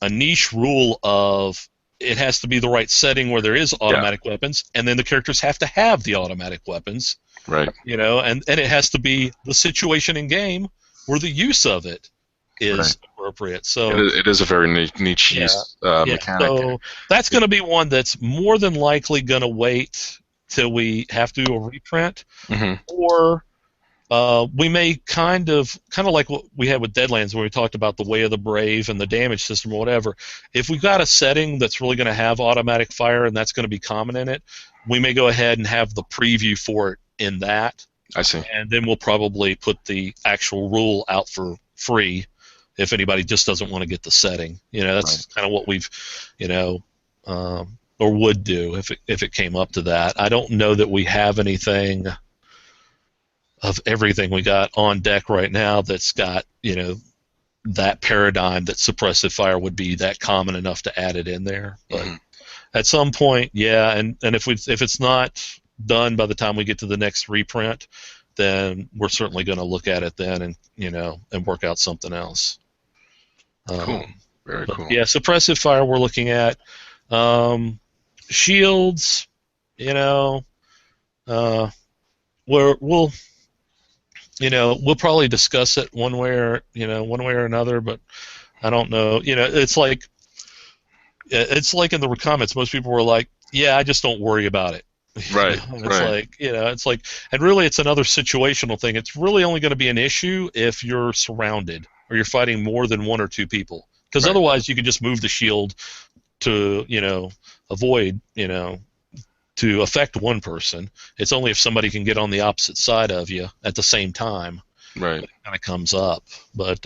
niche rule of it has to be the right setting where there is automatic weapons, and then the characters have to have the automatic weapons. Right. You know, and it has to be the situation in game where the use of it is appropriate. So it is a very niche use mechanic. So that's going to be one that's more than likely going to wait till we have to do a reprint, or we may kind of like what we had with Deadlands when we talked about the Way of the Brave and the damage system or whatever. If we've got a setting that's really going to have automatic fire and that's going to be common in it, we may go ahead and have the preview for it in that. I see. And then we'll probably put the actual rule out for free if anybody just doesn't want to get the setting. You know, that's kind of what we've, you know, or would do if it came up to that. I don't know that we have anything of everything we got on deck right now that's got, you know, that paradigm that suppressive fire would be that common enough to add it in there. But at some point, yeah, and if it's not done by the time we get to the next reprint, then we're certainly going to look at it then and, you know, and work out something else. Cool. Very cool. Yeah, suppressive fire we're looking at. Shields, you know, we'll probably discuss it one way or another, but I don't know. You know, it's like in the comments, most people were like, "Yeah, I just don't worry about it." Right. It's like, and really, it's another situational thing. It's really only going to be an issue if you're surrounded or you're fighting more than one or two people, because otherwise you can just move the shield to, you know, avoid, you know, to affect one person. It's only if somebody can get on the opposite side of you at the same time. Right. It kind of comes up. But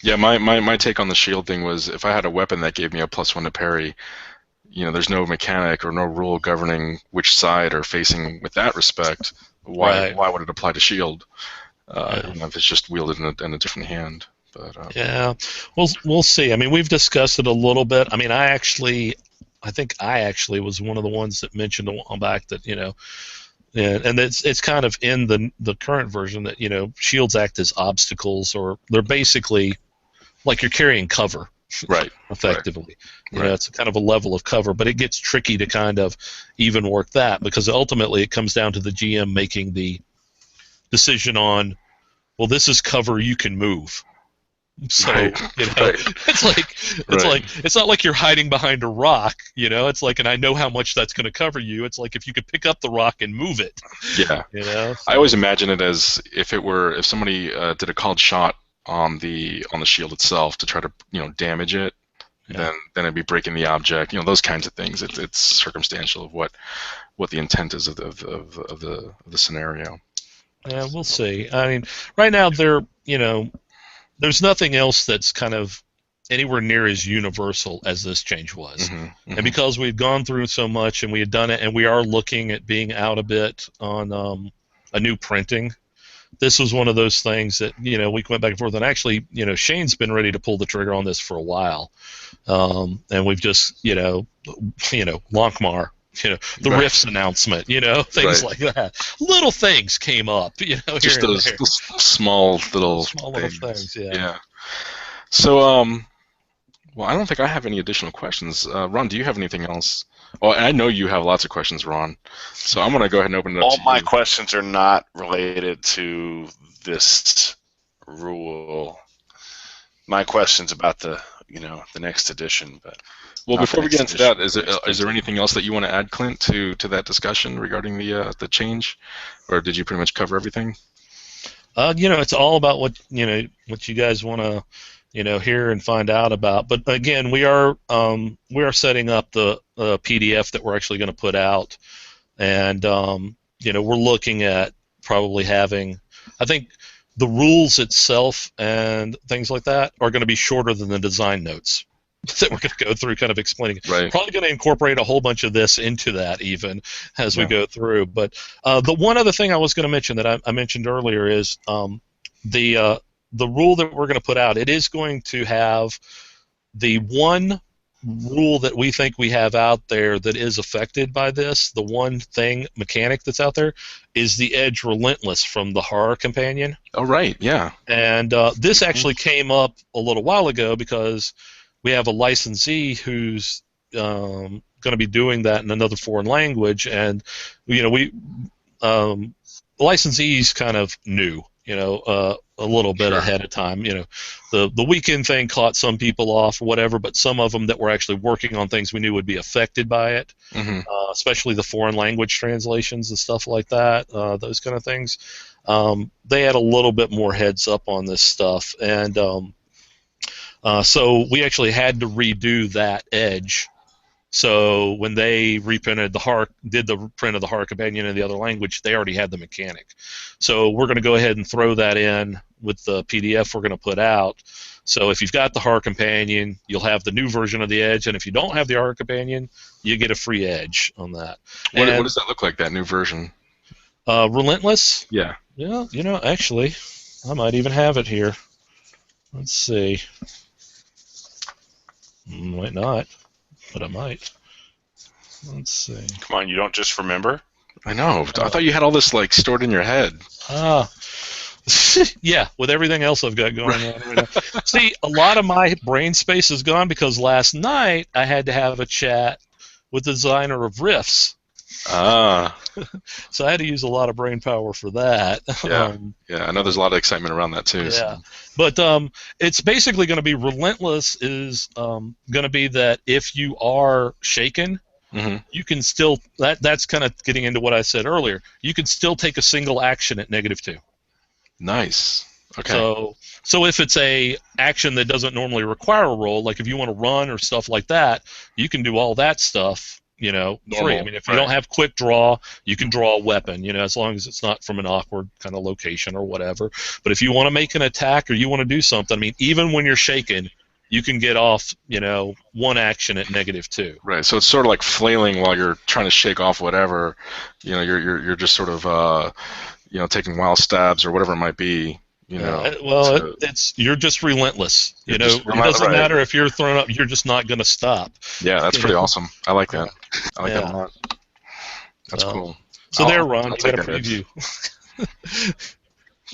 yeah, my take on the shield thing was if I had a weapon that gave me a +1 to parry, you know, there's no mechanic or no rule governing which side are facing with that respect. Why would it apply to shield? You know, if it's just wielded in a different hand. But yeah, we'll see. I mean, we've discussed it a little bit. I mean, I think I actually was one of the ones that mentioned a while back that, you know, and it's kind of in the current version that, you know, shields act as obstacles, or they're basically like you're carrying cover. Right. Effectively. You know, it's kind of a level of cover, but it gets tricky to kind of even work that, because ultimately it comes down to the GM making the decision on, well, this is cover you can move. So, you know, it's not like you're hiding behind a rock, you know. It's like, and I know how much that's going to cover you. It's like if you could pick up the rock and move it. Yeah. You know. So. I always imagine it as if somebody did a called shot on the shield itself to try to, you know, damage it, then it'd be breaking the object. You know, those kinds of things. It's circumstantial of what the intent is of the scenario. Yeah, we'll see. I mean, right now there's nothing else that's kind of anywhere near as universal as this change was. And because we've gone through so much and we had done it, and we are looking at being out a bit on a new printing, this was one of those things that, you know, we went back and forth. And actually, you know, Shane's been ready to pull the trigger on this for a while. And we've just, you know, Lonkmar, you know, the Rifts announcement, you know, things like that. Little things came up, you know, just here those small little things. Yeah. So, well, I don't think I have any additional questions. Ron, do you have anything else? Oh, I know you have lots of questions, Ron. So I'm going to go ahead and open it up to you. All my questions are not related to this rule. My question's about the next edition, but. Well, before we get into that, is there anything else that you want to add, Clint, to that discussion regarding the change, or did you pretty much cover everything? You know, it's all about what you guys want to, you know, hear and find out about. But again, we are setting up the PDF that we're actually going to put out, and you know, we're looking at probably having, I think, the rules itself and things like that are going to be shorter than the design notes that we're going to go through, kind of explaining. Right. Probably going to incorporate a whole bunch of this into that even as we go through. But the one other thing I was going to mention that I mentioned earlier is the rule that we're going to put out. It is going to have the one rule that we think we have out there that is affected by this. The one mechanic that's out there is the Edge Relentless from the Horror Companion. Oh, right, yeah. And this actually came up a little while ago because we have a licensee who's going to be doing that in another foreign language, and we licensees kind of knew, a little bit Sure. ahead of time. The weekend thing caught some people off or whatever, but some of them that were actually working on things we knew would be affected by it, especially the foreign language translations and stuff like that, those kind of things. They had a little bit more heads up on this stuff, and so we actually had to redo that edge. So when they reprinted did the print of the horror companion in the other language, they already had the mechanic. So we're going to go ahead and throw that in with the PDF we're going to put out. So if you've got the horror companion, you'll have the new version of the edge, and if you don't have the horror companion, you get a free edge on that. What does that look like, that new version? Relentless? Yeah. Yeah, actually, I might even have it here. Let's see. Might not, but I might. Let's see. Come on, you don't just remember? I know. I thought you had all this stored in your head. Yeah, with everything else I've got going on right now. See, a lot of my brain space is gone because last night I had to have a chat with the designer of Riffs. So I had to use a lot of brain power for that. Yeah, I know there's a lot of excitement around that too. Yeah, So. but it's basically going to be Relentless is going to be that if you are shaken, you can still, that's kind of getting into what I said earlier, you can still take a single action at -2. Nice. Okay. So if it's a action that doesn't normally require a roll, like if you want to run or stuff like that, you can do all that stuff, free. I mean, if you don't have quick draw, you can draw a weapon, as long as it's not from an awkward kind of location or whatever. But if you want to make an attack or you want to do something, I mean, even when you're shaken, you can get off, one action at -2. Right. So it's sort of like flailing while you're trying to shake off whatever. You're just sort of taking wild stabs or whatever it might be. You're just relentless. It doesn't matter if you're thrown up. You're just not going to stop. Yeah, that's pretty awesome. I like that. I like that a lot. That's cool. So Ron, you got a preview.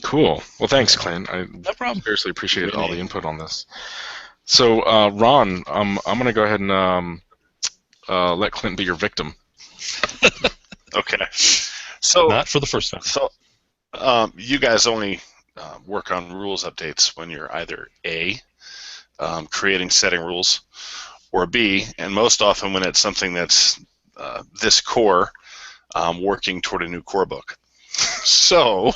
Cool. Well, thanks, Clint. No problem. Seriously appreciate all the input on this. So, Ron, I'm going to go ahead and let Clint be your victim. Okay. So not for the first time. So, you guys only work on rules updates when you're either A, creating setting rules, or B, and most often when it's something that's this core, working toward a new core book. So,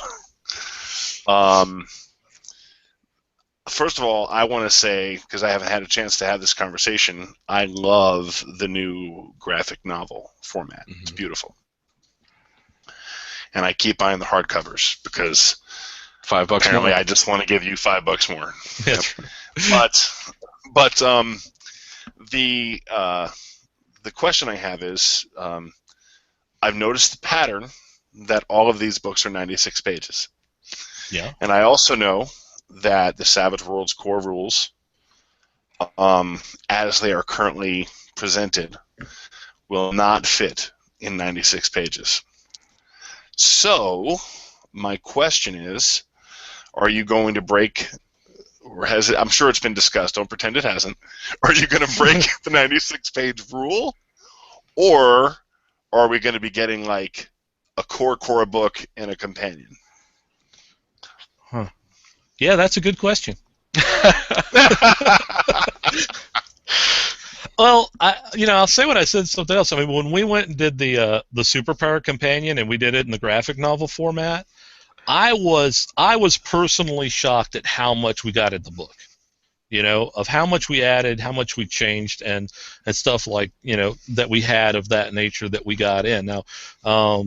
first of all, I want to say, because I haven't had a chance to have this conversation, I love the new graphic novel format. It's beautiful. And I keep buying the hardcovers because $5 apparently more. I just want to give you $5 more. Yep. But the question I have is, I've noticed the pattern that all of these books are 96 pages. Yeah. And I also know that the Savage Worlds core rules, as they are currently presented, will not fit in 96 pages. So, my question is, are you going to break, or has it, I'm sure it's been discussed, don't pretend it hasn't, are you going to break the 96-page rule, or are we going to be getting like a core book and a companion? Huh. Yeah, that's a good question. Well, I'll say what I said something else. I mean, when we went and did the Superpower Companion and we did it in the graphic novel format, I was personally shocked at how much we got in the book. Of how much we added, how much we changed, and stuff like that we had of that nature that we got in. Now, but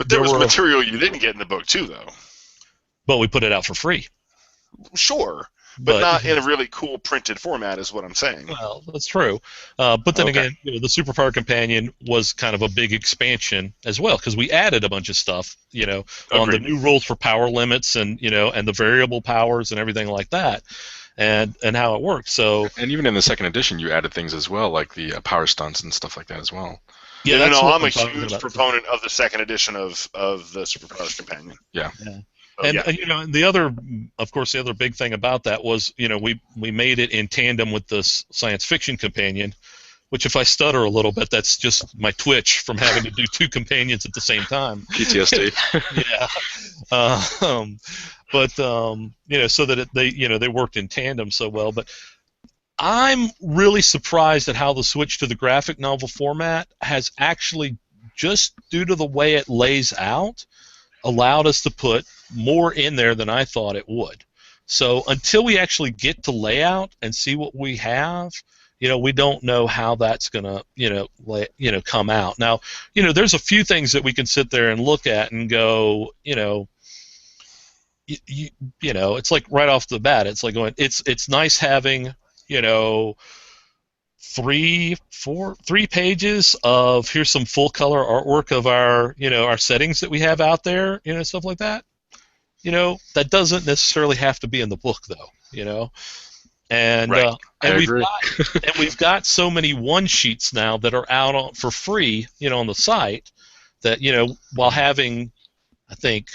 there was material you didn't get in the book too, though. But we put it out for free. Sure. But not in a really cool printed format is what I'm saying. Well, that's true. But then again, the Superpower Companion was kind of a big expansion as well because we added a bunch of stuff, on the new rules for power limits and and the variable powers and everything like that, and how it works. So and even in the second edition, you added things as well, like the power stunts and stuff like that as well. Yeah, I'm a huge proponent of the second edition of the Superpowers Companion. Yeah. And and the other, of course, the other big thing about that was, we made it in tandem with this science fiction companion, which if I stutter a little bit, that's just my twitch from having to do two companions at the same time. PTSD. Yeah. So that they worked in tandem so well. But I'm really surprised at how the switch to the graphic novel format has actually, just due to the way it lays out, allowed us to put more in there than I thought it would. So until we actually get to layout and see what we have, we don't know how that's gonna come out. Now, there's a few things that we can sit there and look at and go, it's like right off the bat, it's like going, it's nice having, 3 pages of here's some full color artwork of our our settings that we have out there, stuff like that. That doesn't necessarily have to be in the book though, and right. we've got so many one sheets now that are out for free, on the site, that while having, I think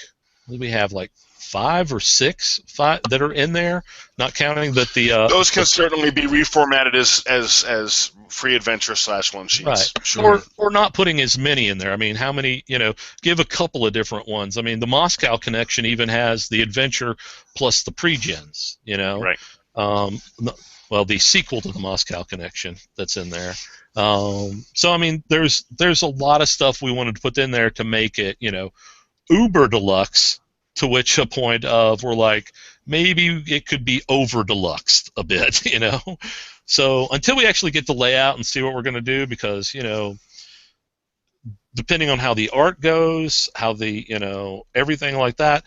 we have like 5 or 6 that are in there, not counting that the those can certainly be reformatted as free adventure / one sheets. Right. Sure. Or not putting as many in there. I mean, how many? Give a couple of different ones. I mean, the Moscow Connection even has the adventure plus the pre-gens. Right. Well, the sequel to the Moscow Connection that's in there. So I mean, there's a lot of stuff we wanted to put in there to make it uber deluxe. To which a point of we're like, maybe it could be over deluxe a bit, So until we actually get the layout and see what we're going to do, because depending on how the art goes, how the everything like that.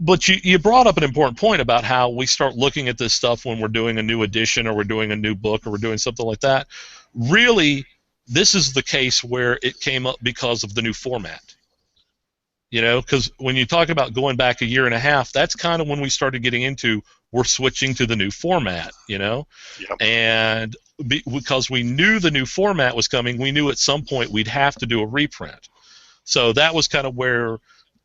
But you brought up an important point about how we start looking at this stuff when we're doing a new edition or we're doing a new book or we're doing something like that. Really, this is the case where it came up because of the new format. Because when you talk about going back a year and a half, that's kind of when we started getting into we're switching to the new format, Yep. And because we knew the new format was coming, we knew at some point we'd have to do a reprint. So that was kind of where,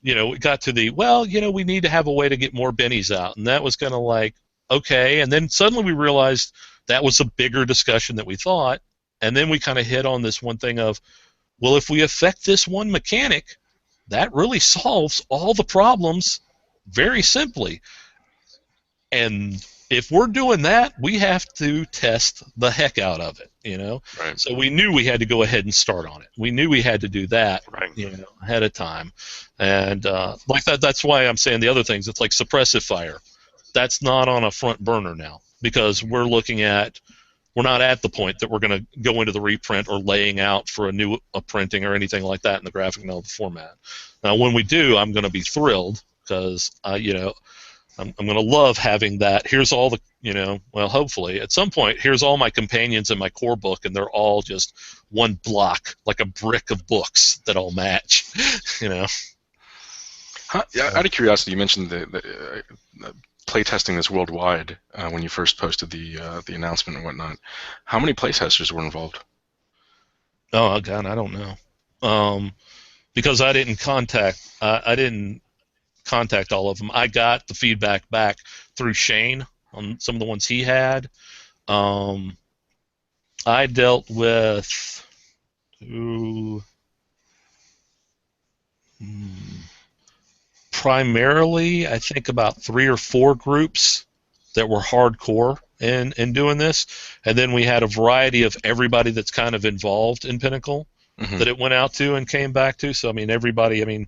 it got to the, we need to have a way to get more bennies out. And that was kind of like, okay. And then suddenly we realized that was a bigger discussion than we thought. And then we kind of hit on this one thing of, well, if we affect this one mechanic, that really solves all the problems very simply. And if we're doing that, we have to test the heck out of it, Right. So we knew we had to go ahead and start on it. We knew we had to do that, right. Ahead of time. And like that's why I'm saying the other things. It's like suppressive fire. That's not on a front burner now, because we're not at the point that we're going to go into the reprint or laying out for a printing or anything like that in the graphic novel format. Now, when we do, I'm going to be thrilled because, I'm going to love having that. Here's all the, hopefully at some point, here's all my companions in my core book, and they're all just one block, like a brick of books that all match, Yeah, out of curiosity, you mentioned the playtesting this worldwide when you first posted the announcement and whatnot. How many playtesters were involved? Oh God, I don't know. Because I didn't contact all of them. I got the feedback back through Shane on some of the ones he had. I dealt with primarily, I think, about 3 or 4 groups that were hardcore in doing this, and then we had a variety of everybody that's kind of involved in Pinnacle that it went out to and came back to. So I mean, everybody.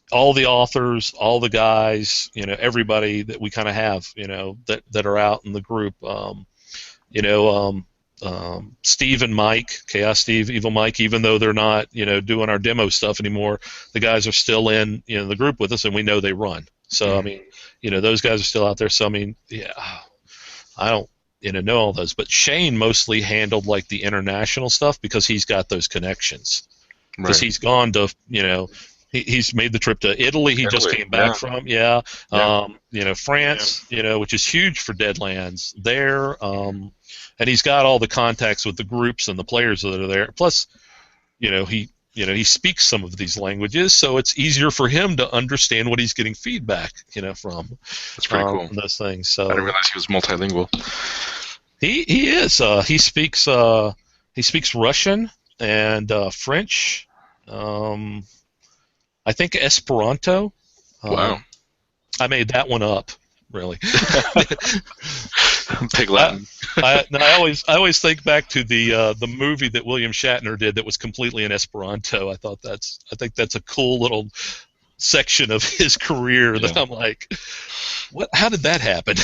All the authors, all the guys, everybody that we kind of have, that are out in the group. Steve and Mike, Chaos Steve, Evil Mike, even though they're not, doing our demo stuff anymore, the guys are still in, the group with us, and we know they run. So I mean, those guys are still out there. So I mean, yeah, I don't, know all those, but Shane mostly handled like the international stuff because he's got those connections. Because he's gone to, he's made the trip to Italy. He just came back from, France, which is huge for Deadlands there. And he's got all the contacts with the groups and the players that are there. Plus, he he speaks some of these languages, so it's easier for him to understand what he's getting feedback, from. That's pretty cool. Those things. So I didn't realize he was multilingual. he is. He speaks Russian and French. I think Esperanto. Wow. I made that one up, really. Pig Latin. I always think back to the movie that William Shatner did that was completely in Esperanto. I think that's a cool little section of his career that I'm like, what? How did that happen?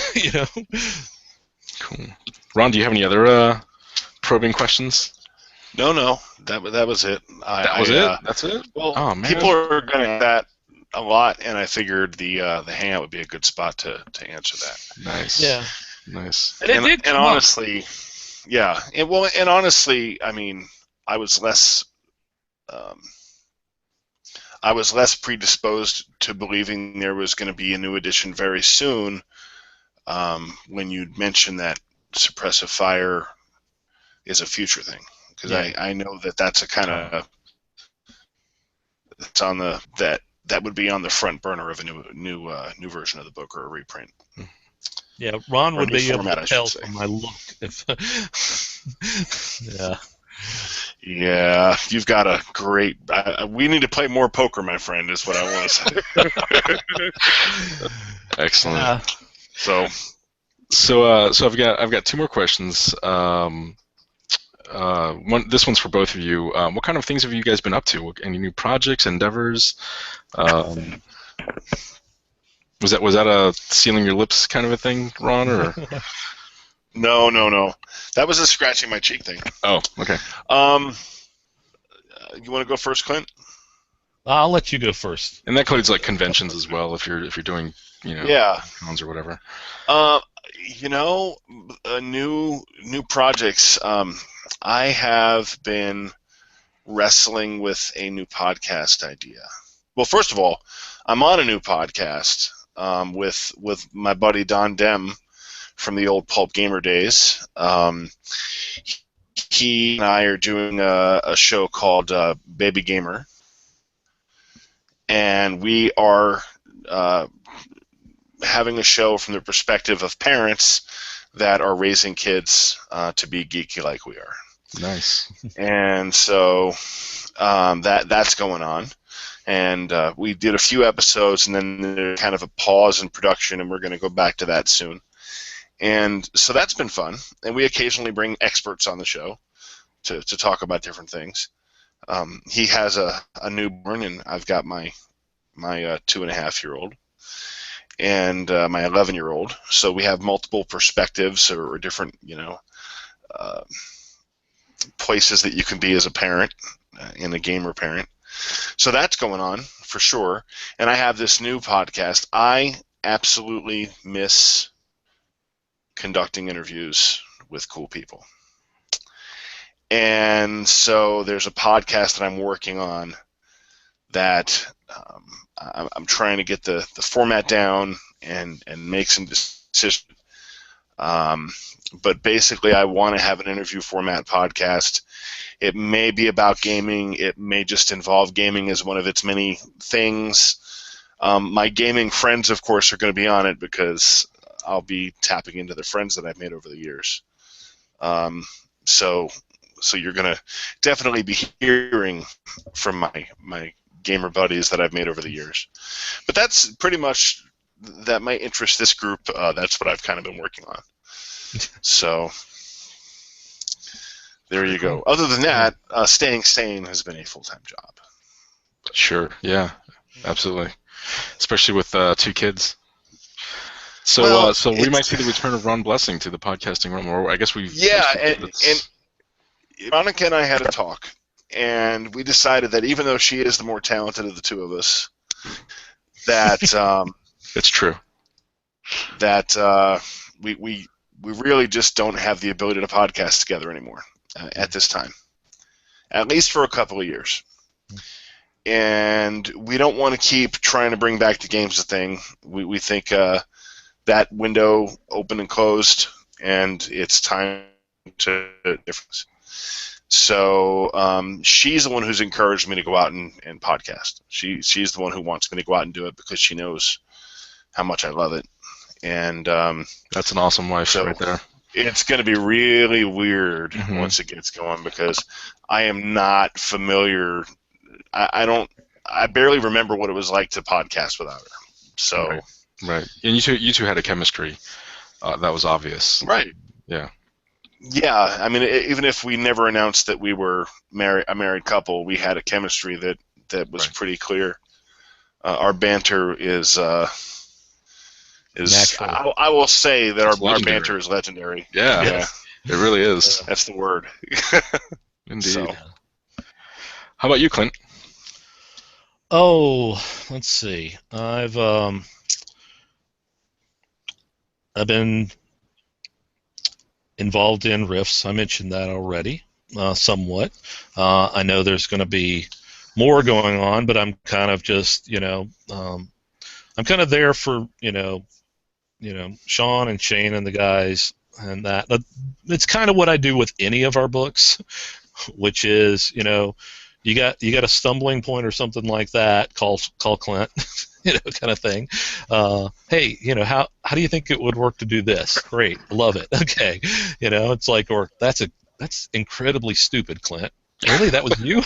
Cool. Ron, do you have any other probing questions? No, that was it. That was it. That's it. Well, oh, man. People are going to ask that a lot, and I figured the Hangout would be a good spot to answer that. Nice. Yeah. Nice. And honestly, yeah. And honestly, I mean, I was less predisposed to believing there was going to be a new edition very soon. When you mentioned that suppressive fire is a future thing, because I know that's a kind of it's on the that would be on the front burner of a new version of the book or a reprint. Yeah, Ron would be able format, to tell from my look. Yeah. Yeah, you've got a great. We need to play more poker, my friend. Is what I want to say. Excellent. So I've got two more questions. This one's for both of you. What kind of things have you guys been up to? Any new projects, endeavors? Was that a sealing your lips kind of a thing, Ron? Or no. That was a scratching my cheek thing. Oh, okay. You want to go first, Clint? I'll let you go first. And that includes like conventions as well, if you're doing cons or whatever. New projects. I have been wrestling with a new podcast idea. Well, first of all, I'm on a new podcast with my buddy Don Dem from the old Pulp Gamer days. He and I are doing a show called Baby Gamer, and we are having a show from the perspective of parents that are raising kids to be geeky like we are. Nice. And so that's going on. And we did a few episodes, and then there's kind of a pause in production, and we're going to go back to that soon. And so that's been fun. And we occasionally bring experts on the show to talk about different things. He has a newborn, and I've got my 2.5-year-old and my 11-year-old. So we have multiple perspectives or different, places that you can be as a parent and a gamer parent. So that's going on for sure. And I have this new podcast. I absolutely miss conducting interviews with cool people. And so there's a podcast that I'm working on that I'm trying to get the format down and make some decisions. But basically, I want to have an interview format podcast. It may be about gaming. It may just involve gaming as one of its many things. My gaming friends, of course, are going to be on it because I'll be tapping into the friends that I've made over the years. So you're going to definitely be hearing from my gamer buddies that I've made over the years. But that's pretty much that might interest this group. That's what I've kind of been working on. So there you go. Other than that, staying sane has been a full-time job. Sure. Yeah. Absolutely. Especially with 2 kids. So we might see the return of Ron Blessing to the podcasting realm, or I guess we've. Yeah, and Monica and I had a talk, and we decided that even though she is the more talented of the two of us, that it's true. That we really just don't have the ability to podcast together anymore at this time, at least for a couple of years. And we don't want to keep trying to bring back the games a thing. We think that window opened and closed, and it's time to difference. So she's the one who's encouraged me to go out and podcast. She's the one who wants me to go out and do it because she knows how much I love it. And that's an awesome wife right there. It's going to be really weird once it gets going because I am not familiar. I barely remember what it was like to podcast without her. So right. And you two had a chemistry that was obvious. Right. Yeah. Yeah. I mean, even if we never announced that we were a married couple, we had a chemistry that was pretty clear. Our banter is I will say that our banter is legendary. Yeah. It really is. That's the word. Indeed. So. How about you, Clint? Oh, let's see. I've been involved in Rifts. I mentioned that already, somewhat. I know there's going to be more going on, but I'm kind of just, I'm kind of there for, Sean and Shane and the guys, and that. It's kind of what I do with any of our books, which is, you got a stumbling point or something like that, call Clint, kind of thing. Hey, how do you think it would work to do this? Great, love it. Okay, it's like, or that's incredibly stupid, Clint. Really, that was you?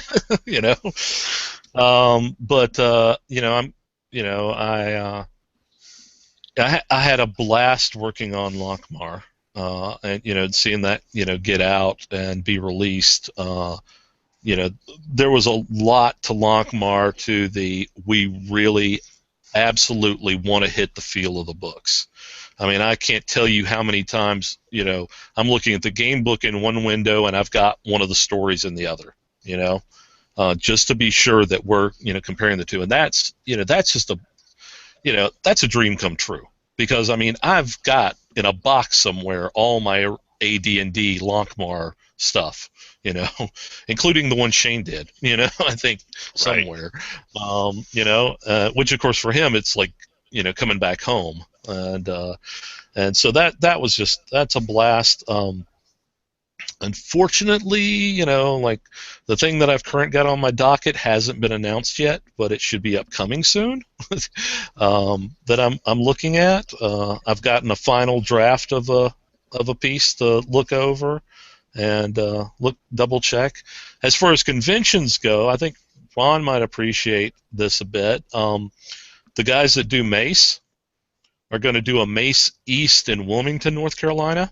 I had a blast working on Lockmar, and seeing that get out and be released. There was a lot to Lockmar to we really absolutely want to hit the feel of the books. I mean, I can't tell you how many times, I'm looking at the game book in one window and I've got one of the stories in the other, just to be sure that we're, comparing the two. And that's just that's a dream come true. Because, I mean, I've got in a box somewhere all my AD&D Lockmar stuff, including the one Shane did, I think somewhere, which of course for him it's like, coming back home, and so that's a blast. Unfortunately, like the thing that I've currently got on my docket hasn't been announced yet, but it should be upcoming soon. That I'm looking at. I've gotten a final draft of a piece to look over and double check. As far as conventions go, I think Ron might appreciate this a bit. The guys that do Mace are going to do a Mace East in Wilmington, North Carolina.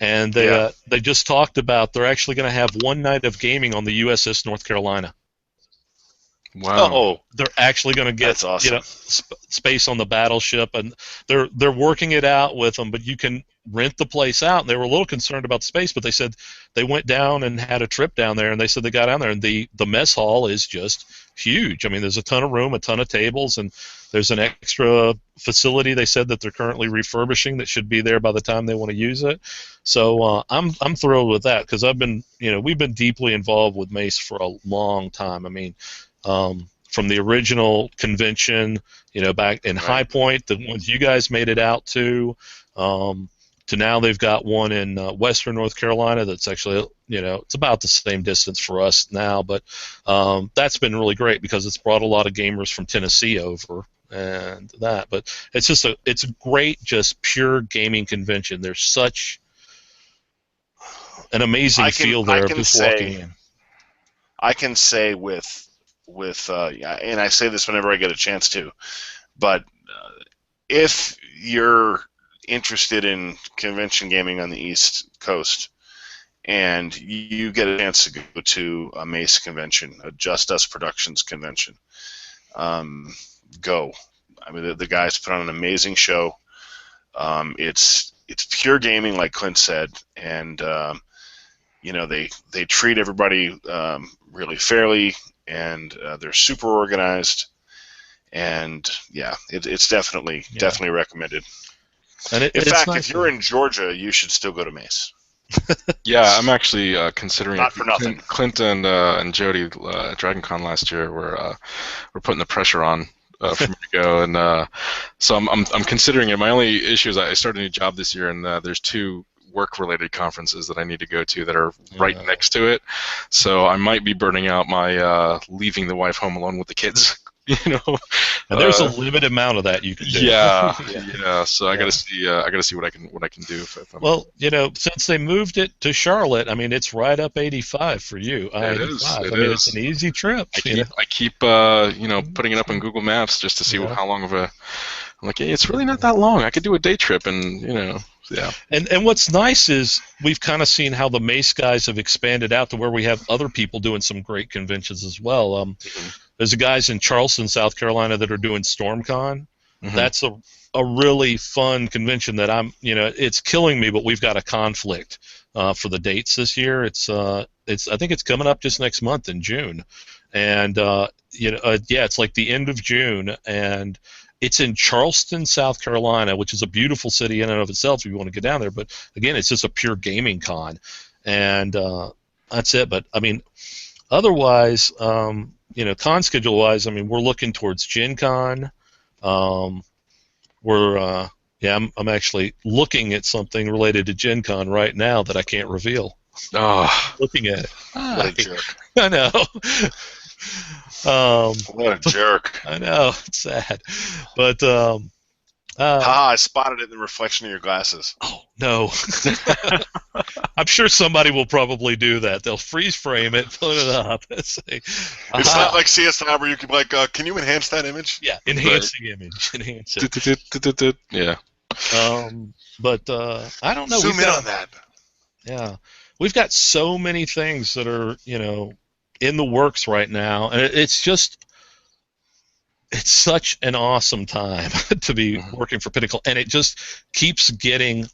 And they just talked about they're actually going to have one night of gaming on the USS North Carolina. Wow! Oh, they're actually going to get That's awesome. Space on the battleship, and they're working it out with them. But you can rent the place out. And they were a little concerned about the space, but they said they went down and had a trip down there, and they said they got down there, and the mess hall is just huge. I mean, there's a ton of room, a ton of tables, and there's an extra facility they said that they're currently refurbishing that should be there by the time they want to use it. So I'm thrilled with that because we've been deeply involved with Mace for a long time. I mean, from the original convention, back in High Point, the ones you guys made it out to now they've got one in Western North Carolina that's actually, it's about the same distance for us now, but that's been really great because it's brought a lot of gamers from Tennessee over and that. But it's a great, just pure gaming convention. There's such an amazing feel there just walking in. I can say with and I say this whenever I get a chance to, but if you're interested in convention gaming on the East Coast and you get a chance to go to a Mace convention, a Just Us Productions convention, go. I mean, the guys put on an amazing show. It's pure gaming, like Clint said, and they treat everybody really fairly, and they're super organized, and it's definitely recommended. And in fact, if you're in Georgia, you should still go to Mace. Yeah, I'm actually considering Not for nothing. Clint and Jody at DragonCon last year were putting the pressure on for me to go, and so I'm considering it. My only issue is I started a new job this year, and there's two work-related conferences that I need to go to that are right next to it. So I might be burning out my leaving the wife home alone with the kids. And there's a limited amount of that you can do. Yeah. So I got to see what I can do. Well, since they moved it to Charlotte, I mean, it's right up 85 for you. It is. I mean, it's an easy trip. I keep putting it up on Google Maps just to see how long of a. I'm like, hey, it's really not that long. I could do a day trip, and yeah. And what's nice is we've kind of seen how the Mace guys have expanded out to where we have other people doing some great conventions as well. There's the guys in Charleston, South Carolina, that are doing StormCon. Mm-hmm. That's a really fun convention that it's killing me, but we've got a conflict for the dates this year. I think it's coming up just next month in June, and it's like the end of June, and it's in Charleston, South Carolina, which is a beautiful city in and of itself if you want to get down there. But again, it's just a pure gaming con, and that's it. But I mean, otherwise, con schedule wise, I mean, we're looking towards Gen Con. I'm actually looking at something related to Gen Con right now that I can't reveal. Looking at it. What a jerk. I know. What a jerk. I know, it's sad. But I spotted it in the reflection of your glasses. Oh no. I'm sure somebody will probably do that. They'll freeze frame it, put it up, and say, it's not like CSI where you can can you enhance that image? Yeah, enhance the image. Enhance it. Yeah. But I don't know. Zoom in on that. Yeah. We've got so many things that are, in the works right now, and it's such an awesome time to be working for Pinnacle, and it just keeps getting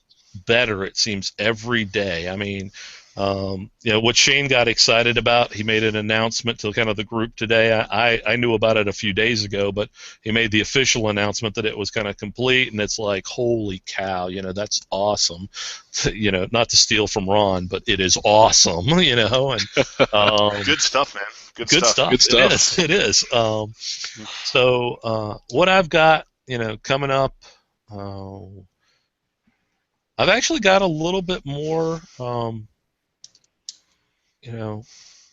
better, it seems, every day. I mean, what Shane got excited about, he made an announcement to kind of the group today. I knew about it a few days ago, but he made the official announcement that it was kind of complete, and it's like, holy cow, that's awesome. Not to steal from Ron, but it is awesome, and good stuff, man. Good stuff. Good stuff. It is. So what I've got, coming up, I've actually got a little bit more,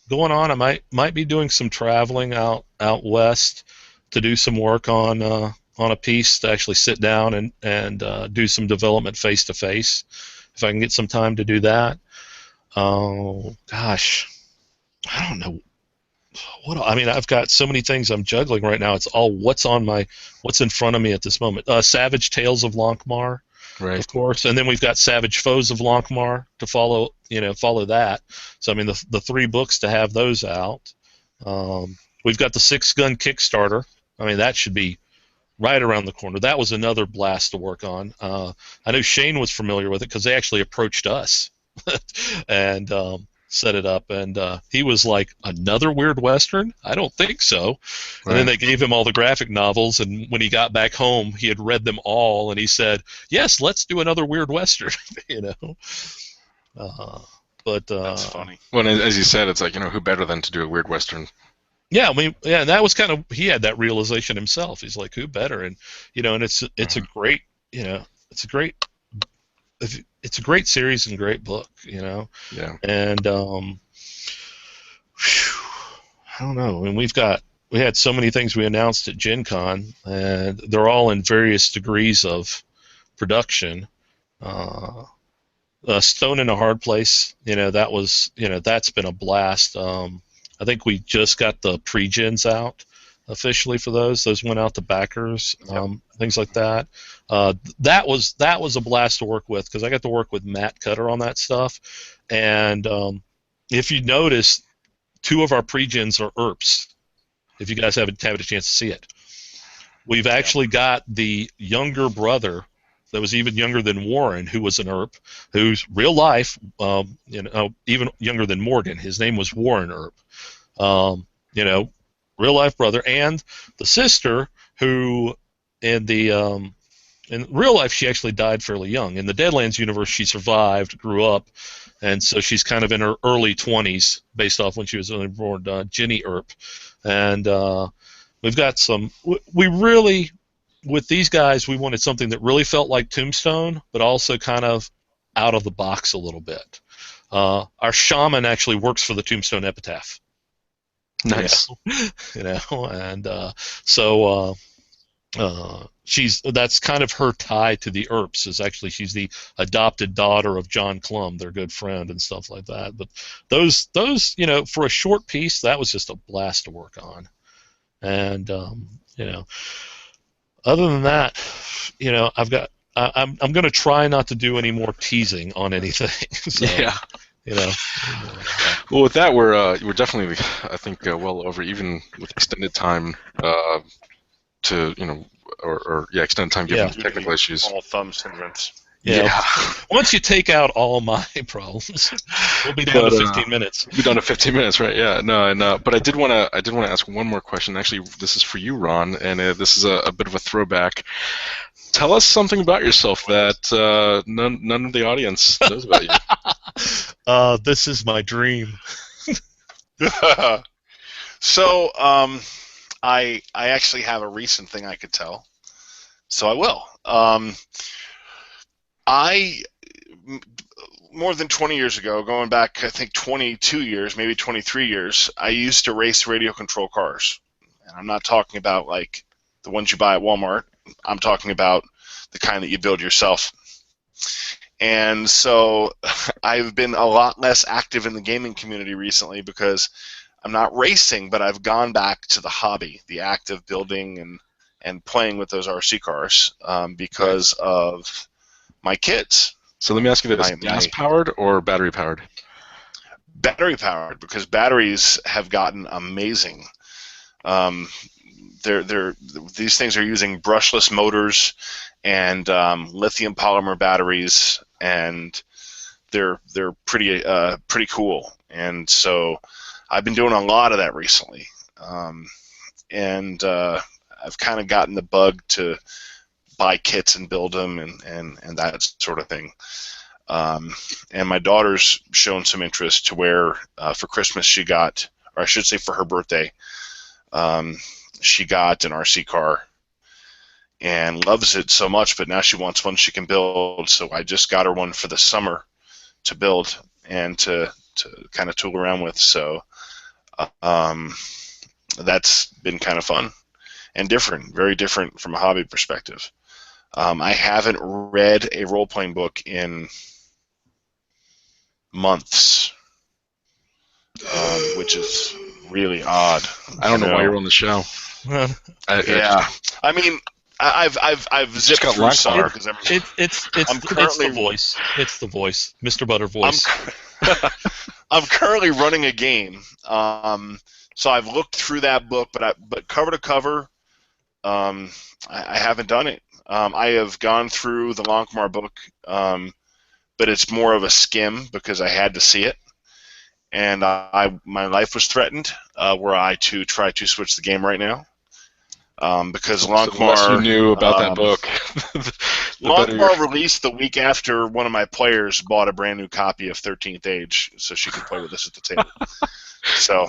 going on. I might be doing some traveling out west to do some work on a piece to actually sit down and do some development face to face, if I can get some time to do that. Oh gosh, I don't know. I've got so many things I'm juggling right now. It's all what's in front of me at this moment. Savage Tales of Lonkmar, right, of course, and then we've got Savage Foes of Lonkmar to follow that. So I mean, the 3 books to have those out. We've got the 6-gun Kickstarter. I mean, that should be right around the corner. That was another blast to work on. I know Shane was familiar with it because they actually approached us and set it up, and he was like, another weird Western? I don't think so. Right. And then they gave him all the graphic novels, and when he got back home, he had read them all, and he said, yes, let's do another weird Western, But that's funny. Well, as you said, it's like, who better than to do a weird Western? Yeah, I mean, yeah, and that was kind of, he had that realization himself. He's like, who better? And and it's a great, it's a great series and great book, Yeah. And I don't know. I mean, we had so many things we announced at Gen Con, and they're all in various degrees of production. Stone in a Hard Place, that was, that's been a blast. I think we just got the pre-gens out officially for those. Those went out to backers, things like that. That was a blast to work with because I got to work with Matt Cutter on that stuff. And if you notice, 2 of our pre-gens are ERPs, if you guys haven't had a chance to see it. We've actually got the younger brother that was even younger than Warren, who was an ERP, who's real life, even younger than Morgan. His name was Warren ERP. Real life brother, and the sister who in real life she actually died fairly young. In the Deadlands universe, she survived, grew up, and so she's kind of in her early 20s based off when she was only born, Jenny Earp. And we've got some. We really, with these guys, we wanted something that really felt like Tombstone, but also kind of out of the box a little bit. Our shaman actually works for the Tombstone Epitaph. Nice. And so that's kind of her tie to the Earps. Is actually she's the adopted daughter of John Clum, their good friend, and stuff like that. But those for a short piece, that was just a blast to work on. And other than that, I'm going to try not to do any more teasing on anything. So, yeah. Yeah. Well, with that, we're definitely, I think, well over, even with extended time to extended time given technical issues. All thumbs hindrance. Yeah. Once you take out all my problems, we'll be down to 15 minutes. We'll be down to 15 minutes, right? Yeah. No. But I did want to ask one more question. Actually, this is for you, Ron, and this is a bit of a throwback. Tell us something about yourself that none of the audience knows about you. This is my dream. So, I actually have a recent thing I could tell. So I will. More than 20 years ago, going back, I think 22 years, maybe 23 years, I used to race radio control cars. And I'm not talking about like the ones you buy at Walmart. I'm talking about the kind that you build yourself. And so I've been a lot less active in the gaming community recently because I'm not racing, but I've gone back to the hobby, the act of building and playing with those RC cars because of my kids. So let me ask you this: gas-powered or battery-powered? Battery-powered, because batteries have gotten amazing. These things are using brushless motors and lithium polymer batteries, and they're pretty cool. And so I've been doing a lot of that recently, and I've kind of gotten the bug to buy kits and build them and that sort of thing. And my daughter's shown some interest to where for Christmas she got, or I should say for her birthday, she got an RC car and loves it so much, but now she wants one she can build. So I just got her one for the summer to build and to kind of tool around with. So that's been kind of fun and different, very different from a hobby perspective. I haven't read a role-playing book in months, which is really odd. I don't know why you're on the show. I mean, I've zipped through some because it's the voice. It's the voice, Mr. Butter voice. I'm currently running a game, so I've looked through that book, but cover to cover, I haven't done it. I have gone through the Longmar book, but it's more of a skim because I had to see it, and my life was threatened were I to try to switch the game right now. Because Longmar, the less you knew about that book, Longmar released the week after one of my players bought a brand new copy of 13th Age, so she could play with us at the table. So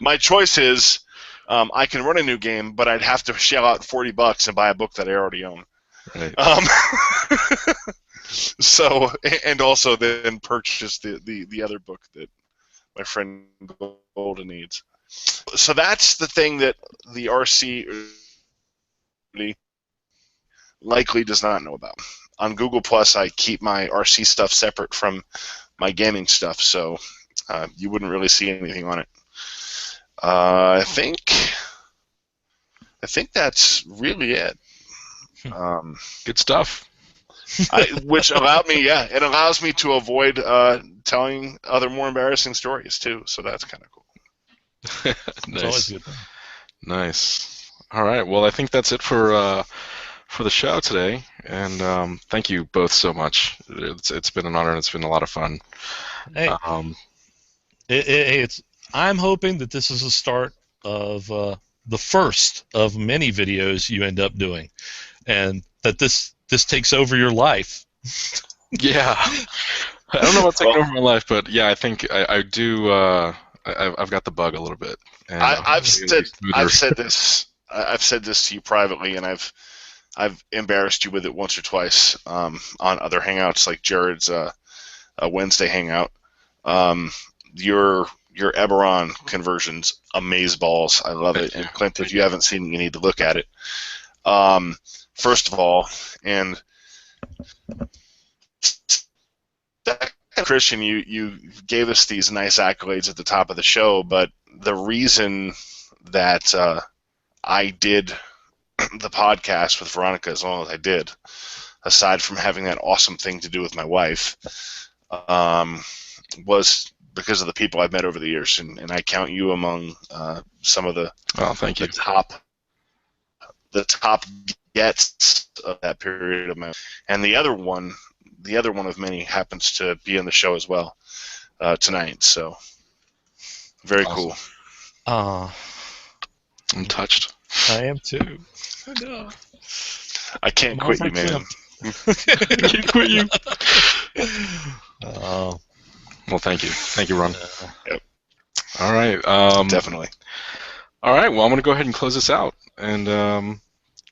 my choice is I can run a new game, but I'd have to shell out $40 and buy a book that I already own. Right. So and also then purchase the other book that my friend Golden needs. So that's the thing that the RC likely does not know about. On Google Plus, I keep my RC stuff separate from my gaming stuff, so you wouldn't really see anything on it. I think that's really it. Good stuff. Which allowed me, it allows me to avoid telling other more embarrassing stories too. So that's kind of cool. Nice. Nice. All right. Well, I think that's it for the show today, and thank you both so much. It's been an honor and it's been a lot of fun. Hey, I'm hoping that this is the start of the first of many videos you end up doing, and that this takes over your life. Yeah. I don't know about taking over my life, but yeah, I think I do. I've got the bug a little bit. And I've said this to you privately, and I've I've embarrassed you with it once or twice on other hangouts, like Jared's Wednesday hangout. Your Eberron conversions, amazeballs. I love it. And Clint, if you haven't seen it, you need to look at it. First of all, and Kristian, you gave us these nice accolades at the top of the show, but the reason that I did the podcast with Veronica as long as I did, aside from having that awesome thing to do with my wife, was because of the people I've met over the years, and I count you among some of the thank you. the top gets of that period of my life. And the other one of many happens to be in the show as well tonight. So very cool. I'm touched. I am too. I know. I can't quit you, man. I can't quit you. Oh. Well, thank you, Ron. Yep. All right. Definitely. All right. Well, I'm going to go ahead and close this out, and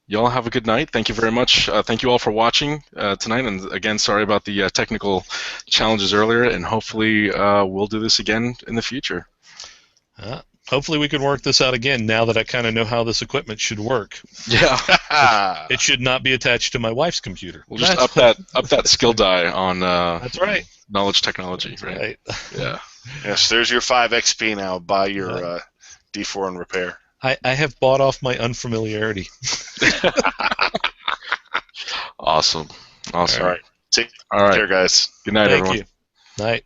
y'all have a good night. Thank you very much. Thank you all for watching tonight, and again, sorry about the technical challenges earlier, and hopefully we'll do this again in the future. Hopefully we can work this out again now that I kind of know how this equipment should work. Yeah. It should not be attached to my wife's computer. We'll just up that skill die on That's right. knowledge technology. That's right. Yeah. Yes, there's your 5 XP now. Buy your D4 and repair. I have bought off my unfamiliarity. Awesome. All right. Take All right. care, guys. Good night, Thank everyone. you. Night.